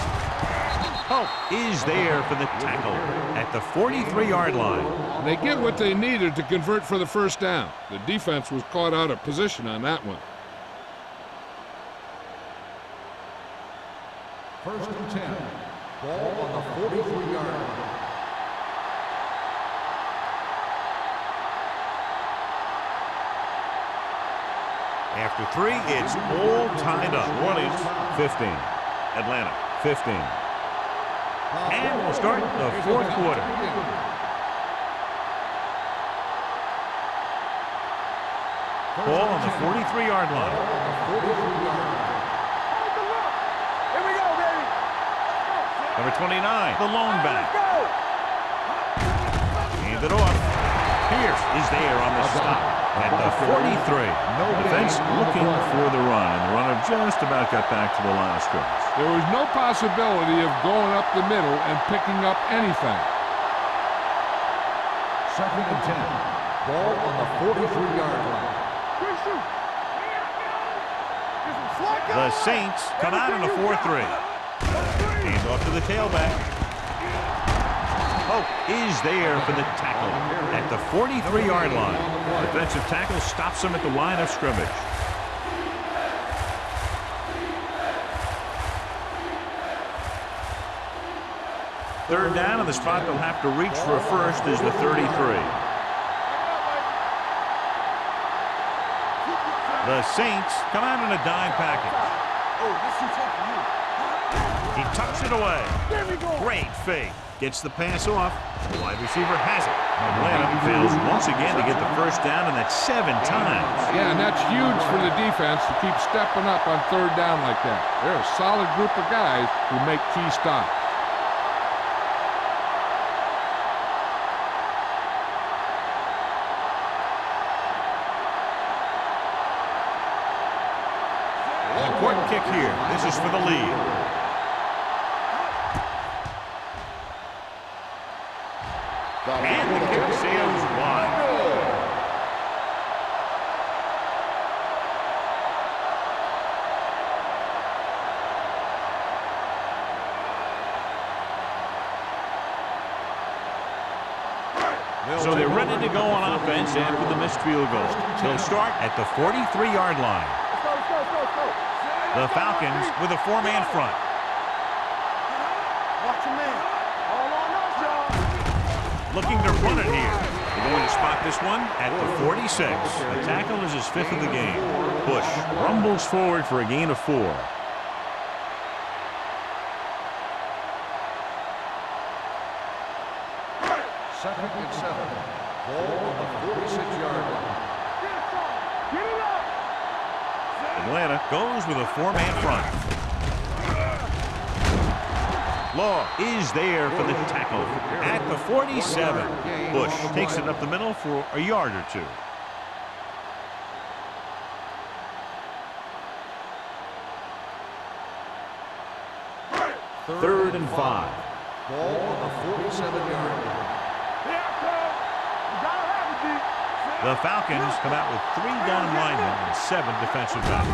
Hope is there for the tackle at the 43-yard line. And they get what they needed to convert for the first down. The defense was caught out of position on that one. 1st and 10. Ball on the 43-yard line. After 3, it's all tied up. New Orleans 15, Atlanta 15. And we'll start the 4th quarter. Ball on the 43-yard line. Here we go, baby. Number 29, the lone back. Hand it off. Pierce is there on the stop at the 43. Defense looking for the run, and the runner just about got back to the line of scrimmage. There was no possibility of going up the middle and picking up anything. 2nd and 10. Ball on the 43-yard line. The Saints come out in a 4-3. Hand off to the tailback. Hope is there for the tackle at the 43-yard line. Defensive tackle stops him at the line of scrimmage. Third down, and the spot they'll have to reach for a first is the 33. The Saints come out in a dime package. He tucks it away. Great fake. Gets the pass off. The wide receiver has it. Atlanta fails once again to get the first down, and that's 7 times. Yeah, and that's huge for the defense to keep stepping up on third down like that. They're a solid group of guys who make key stops. An important kick here. This is for the lead. And the kick sails wide. So they're ready to go on offense after the missed field goal. They'll start at the 43-yard line. The Falcons with a 4-man front. Watch your man. All on us, y'all. Looking to run it here. They're going to spot this one at the 46. The tackle is his 5th of the game. Bush rumbles forward for a gain of 4. Second and 7. Ball on the 46-yard line. Get it up! Atlanta goes with a 4-man front. Law is there for the tackle at the 47. Bush takes it up the middle for a yard or 2. Third and 5. Ball on the 47-yard line. The Falcons come out with 3 down linemen and 7 defensive backs.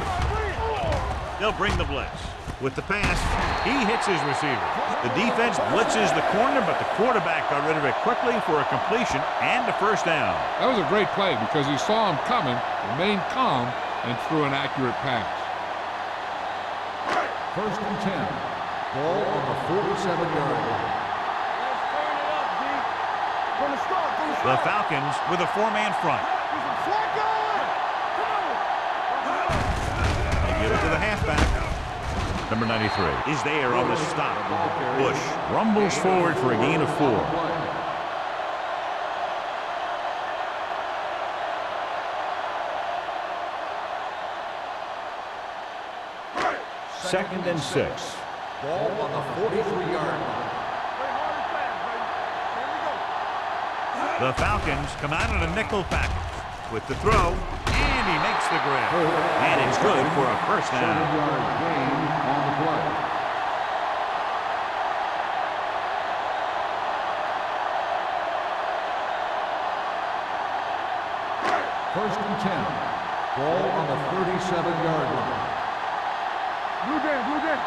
They'll bring the blitz. With the pass, he hits his receiver. The defense blitzes the corner, but the quarterback got rid of it quickly for a completion and a first down. That was a great play because he saw him coming, remained calm, and threw an accurate pass. First and 10. Ball on the 47-yard line. Let's turn it up, D. From the start, from the The start. Falcons with a 4-man front. Flacco! Come on! They give it to the halfback. Number 93 is there on the stop. Bush rumbles forward for a gain of 4. Second and 6. Ball on the 43-yard line. Play hard and fast, baby. Here we go. The Falcons come out in a nickel package with the throw, and he makes the grab. And it's good for a first down. 7-yard gain on the play. First and 10. Ball on the 37-yard line. Blue Dan, blue Dan.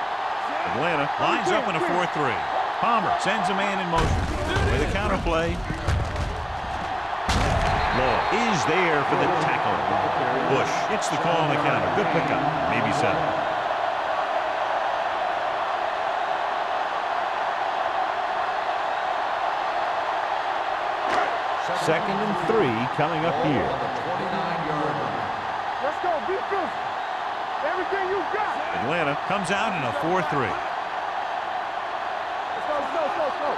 Atlanta lines up in a 4-3. Palmer sends a man in motion. With a counter play. Law is there for the tackle. Bush gets the call on the counter. Good pickup. Maybe 7. Second and 3 coming up here. On the 29-yard line. Let's go, be good. Everything you got. Atlanta comes out in a 4-3. Let's go, let's go, let's go, let's go.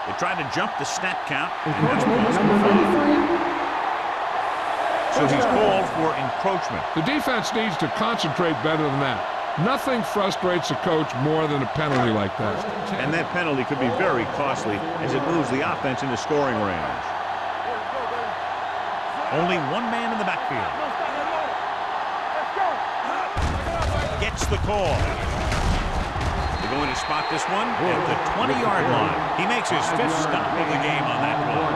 They try to jump the snap count. So he's called for encroachment. The defense needs to concentrate better than that. Nothing frustrates a coach more than a penalty like that. And that penalty could be very costly as it moves the offense into scoring range. Only 1 man in the backfield. Gets the call. They're going to spot this one at the 20-yard line. He makes his 5th stop of the game on that play.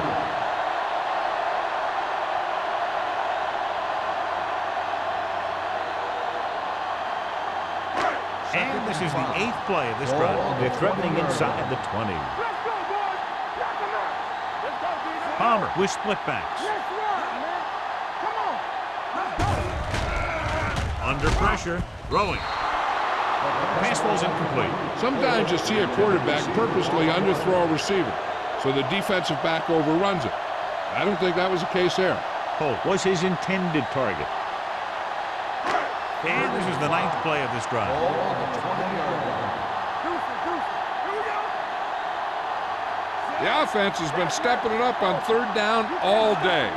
And this is the 8th play of this drive. They're threatening inside the 20. Let's go, boys. Knock 'em out. Let's go, D. Palmer with split backs. Let's run, man. Come on. Let's go. Under pressure. Throwing. Pass falls incomplete. Sometimes you see a quarterback purposely underthrow a receiver, so the defensive back overruns it. I don't think that was the case there. Holt was his intended target. And this is the 9th play of this drive. Ball on the 20-yard line. Deuce, deuce. Here we go. The offense has been stepping it up on 3rd down all day.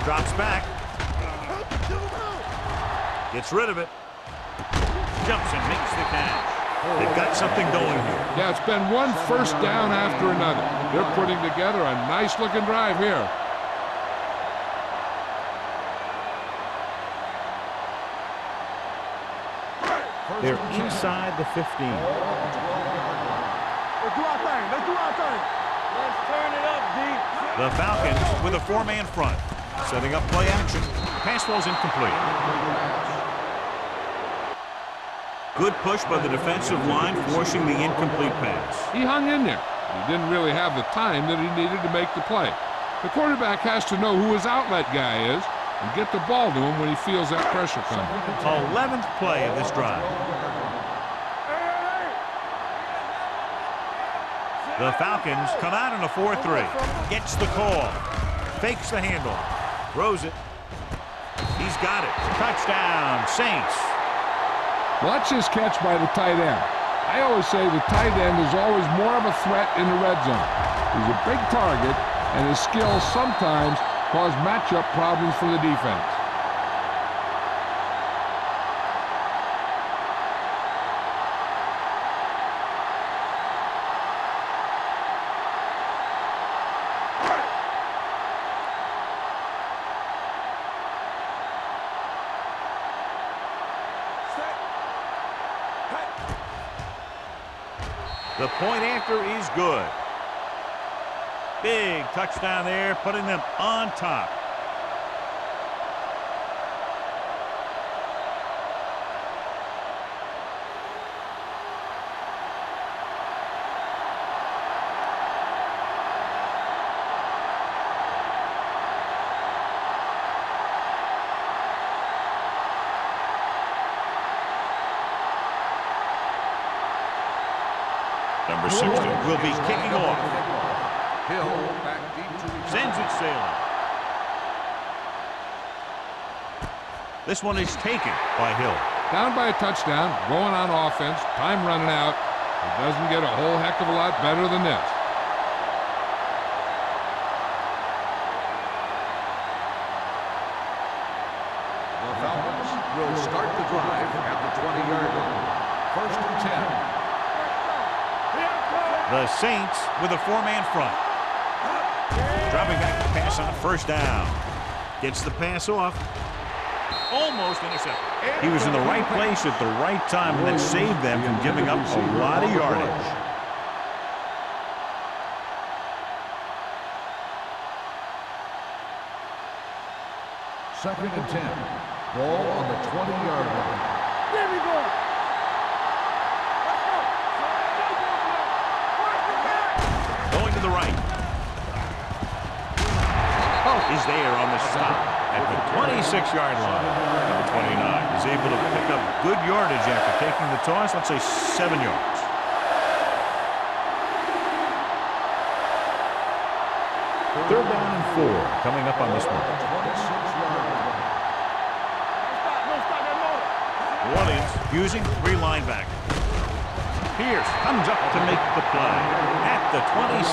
Drops back. Gets rid of it. Jumps and makes the catch. They've got something going here. Yeah, it's been one first down after another. They're putting together a nice-looking drive here. They're inside the 15. Let's do our thing. Let's do our thing. Let's turn it up, D. The Falcons with a 4-man front. Setting up play action. Pass falls incomplete. Good push by the defensive line, forcing the incomplete pass. He hung in there. He didn't really have the time that he needed to make the play. The quarterback has to know who his outlet guy is and get the ball to him when he feels that pressure coming. 11th play of this drive. Hey, hey, hey. The Falcons come out in a 4-3. Gets the call. Fakes the handle. Throws it. He's got it. Touchdown, Saints. Watch this catch by the tight end. I always say the tight end is always more of a threat in the red zone. He's a big target, and his skills sometimes cause matchup problems for the defense. The point after is good. Big touchdown there, putting them on top. Number 60 will be kicking off. Hill back deep to return. Sends it sailing. This one is taken by Hill. Down by a touchdown, going on offense, time running out. It doesn't get a whole heck of a lot better than this. The Falcons will start the drive at the 20-yard line. 1st and 10. The Saints with a 4-man front. Dropping back to pass on 1st down. Gets the pass off. Almost intercepted. He was in the right place at the right time, and that saved them from giving up a lot of yardage. Second and 10. Ball on the 20-yard line. There we go. Going to the right. Is there on the stop at the 26-yard line. Number 29 is able to pick up good yardage after taking the toss. Let's say 7 yards. Third down and 4 coming up on this one. 26-yard line. Williams using 3 linebackers. Pierce comes up to make the play at the 27.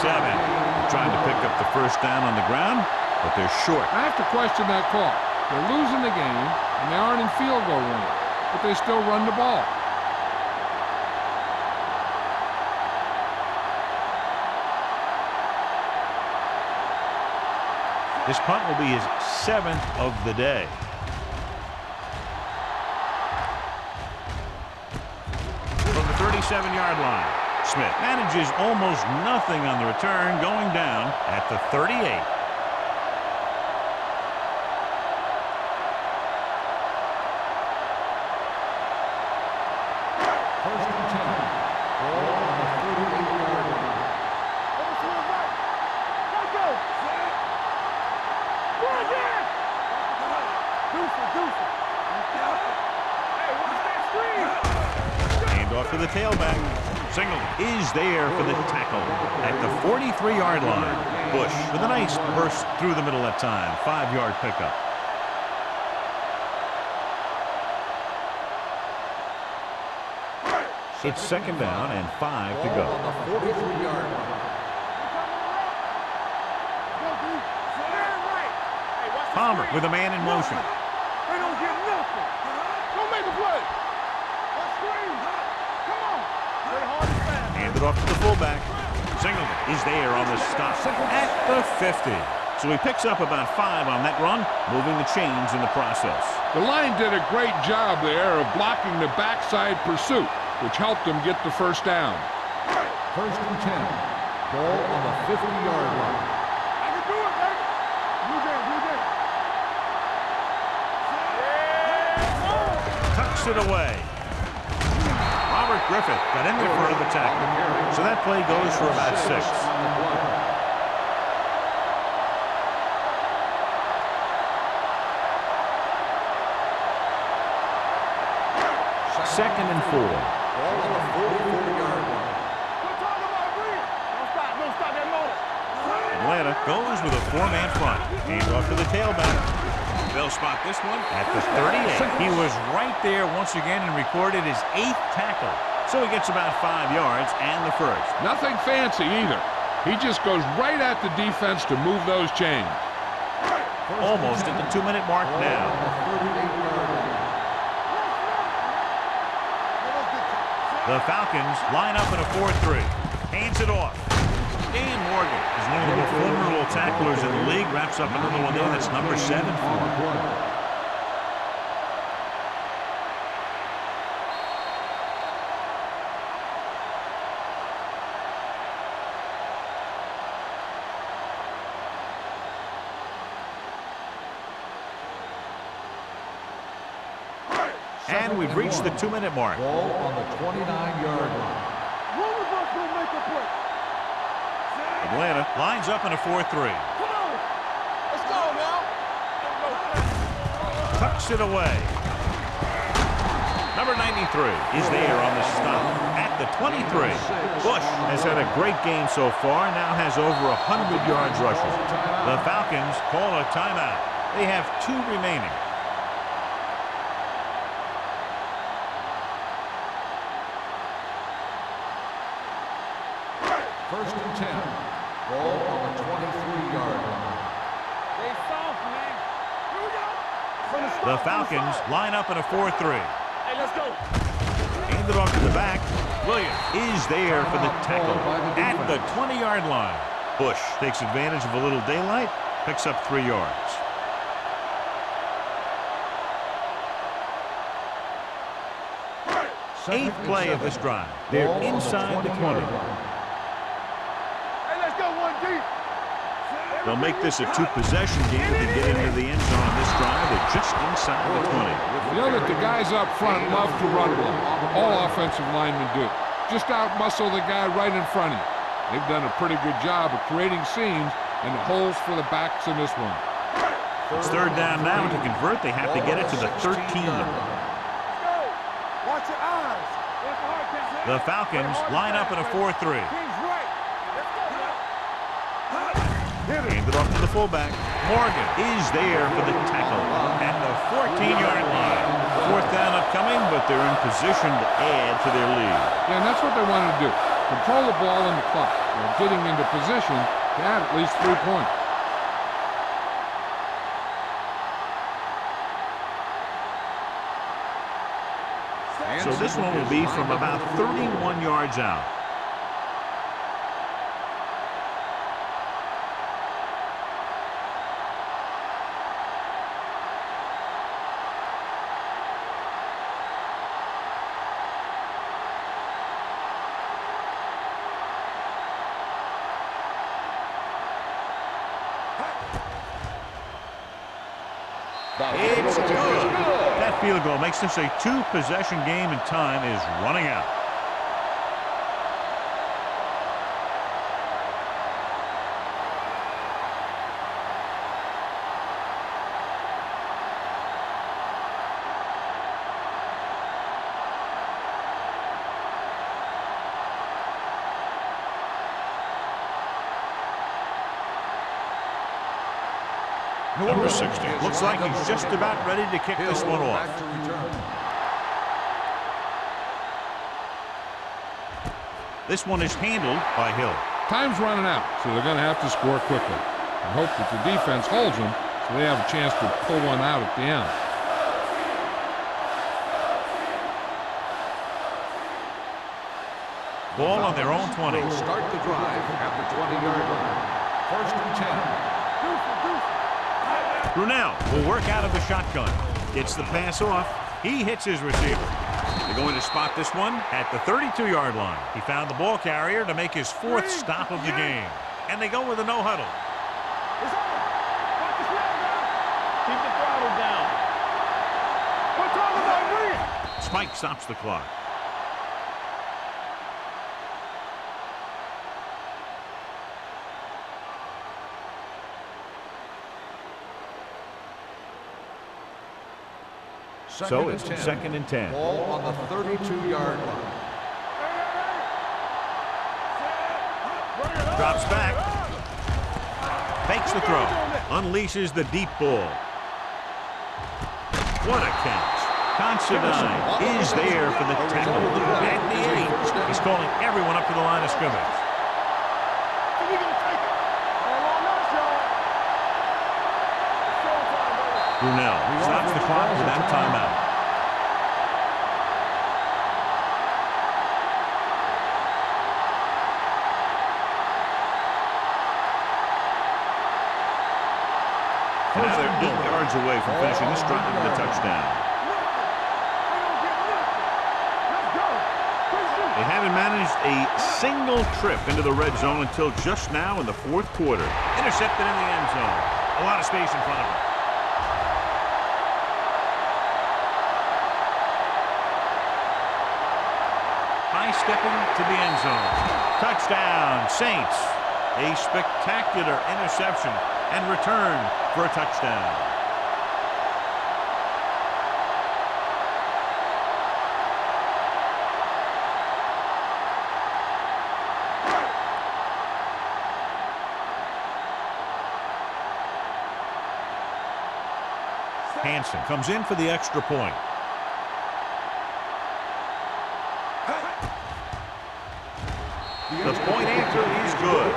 Trying to pick up the 1st down on the ground, but they're short. I have to question that call. They're losing the game, and they aren't in field goal range, but they still run the ball. This punt will be his 7th of the day. From the 37-yard line, Smith manages almost nothing on the return, going down at the 38. First and 10. Ball on the 38-yard line. Hand off to the tailback. Single is there for the tackle at the 43-yard line. Bush with a nice burst through the middle that time. 5-yard pickup. It's 2nd down and 5 to go. On the 43-yard line. Palmer with a man in motion. They don't get nothing. Don't make a play. Let's scream. Come on. Play hard and fast. Handed off to the fullback. Singleton is there on the stop at the 50. So he picks up about 5 on that run, moving the chains in the process. The line did a great job there of blocking the backside pursuit, which helped them get the 1st down. First and 10. Ball on the 50-yard line. I can do it, baby. You there, you there. Tucks it away. Robert Griffith got in there for the tackle. So that play goes for about 6. 2nd and 4. Ball on the 44-yard line. We're talking about agreeing. Don't stop. goes with a four-man front. Hand off to the tailback. They'll spot this one at the 38. He was right there once again and recorded his 8th tackle. So he gets about 5 yards and the first. Nothing fancy either. He just goes right at the defense to move those chains. Almost at the 2-minute mark now. The Falcons line up in a 4-3. Hands it off. Dan Morgan is one of the more formidable tacklers in the league. Wraps up another one there. That's number 7 for him. And we've reached the 2-minute mark. Ball on the 29-yard line. One of us will make a play. Atlanta lines up in a 4-3. Come on. Let's go now. Tucks it away. Number 93 is there on the stop at the 23. Bush has had a great game so far, now has over 100 yards rushing. The Falcons call a timeout. They have 2 remaining. First and 10. Ball on the 23-yard line. Stay soft, man. Here we go. The Falcons line up in a 4-3. Hey, let's go. Hand it off to the back. Williams is there for the tackle at the 20-yard line. Bush takes advantage of a little daylight, picks up 3 yards. Eighth play of this drive. They're inside the 20. They'll make this a 2-possession game if they get into the end zone on this drive. They're just inside the 20. You know that the guys up front love to run block. All offensive linemen do. Just out-muscle the guy right in front of you. They've done a pretty good job of creating seams and holes for the backs in this one. It's 3rd down now. To convert, they have to get it to the 13. Watch your eyes. The Falcons line up in a 4-3. Hand it off to the fullback. Morgan is there for the tackle at the 14-yard line. 4th down upcoming, but they're in position to add to their lead. Yeah, and that's what they want to do. Control the ball and the clock. They're getting into position to add at least 3 points. So this one will be from about 31 yards out. It's good. That field goal makes this a 2-possession game, and time is running out. Number 60. Looks like he's just about ready to kick this one off. This one is handled by Hill. Time's running out, so they're going to have to score quickly. And hope that the defense holds them so they have a chance to pull one out at the end. Ball on their own 20. Start the drive at the 20-yard line. First and 10. Brunel will work out of the shotgun. Gets the pass off. He hits his receiver. They're going to spot this one at the 32-yard line. He found the ball carrier to make his 4th stop of the game. And they go with a no-huddle. Keep the throttle down. We're talking about me. Spike stops the clock. So it's 2nd and 10. Ball on the 32-yard line. Drops back. Watch the throw. Unleashes the deep ball. What a catch. Considine is there for the tackle at the 8. He's calling everyone up to the line of scrimmage. Brunel stops the clock without a timeout. And now they're 8 yards away from finishing this drive with a touchdown. They haven't managed a single trip into the red zone until just now in the 4th quarter. Intercepted in the end zone. A lot of space in front of him. High stepping to the end zone. Touchdown, Saints. A spectacular interception and return for a touchdown. Hansen comes in for the extra point. The point after is good.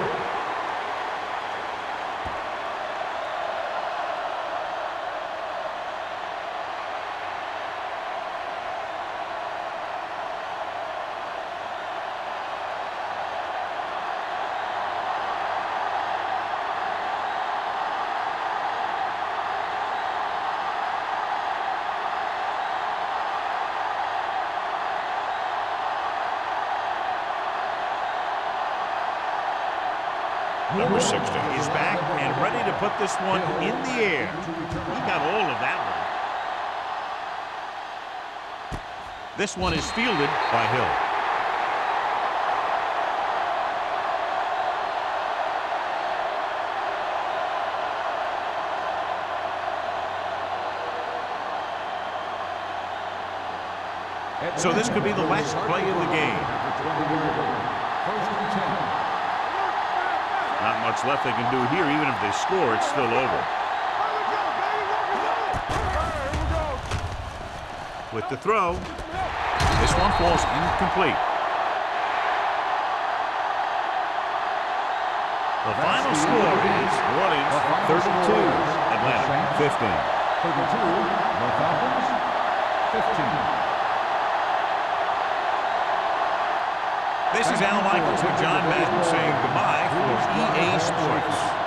Number 60 is back and ready to put this one in the air. He got all of that one. This one is fielded by Hill. So this could be the last play of the game. Not much left they can do here. Even if they score, it's still over. With the throw, this one falls incomplete. The final score is New Orleans 32, Atlanta 15. 32, the Falcons 15. This is Al Michaels with John Madden saying goodbye for EA Sports.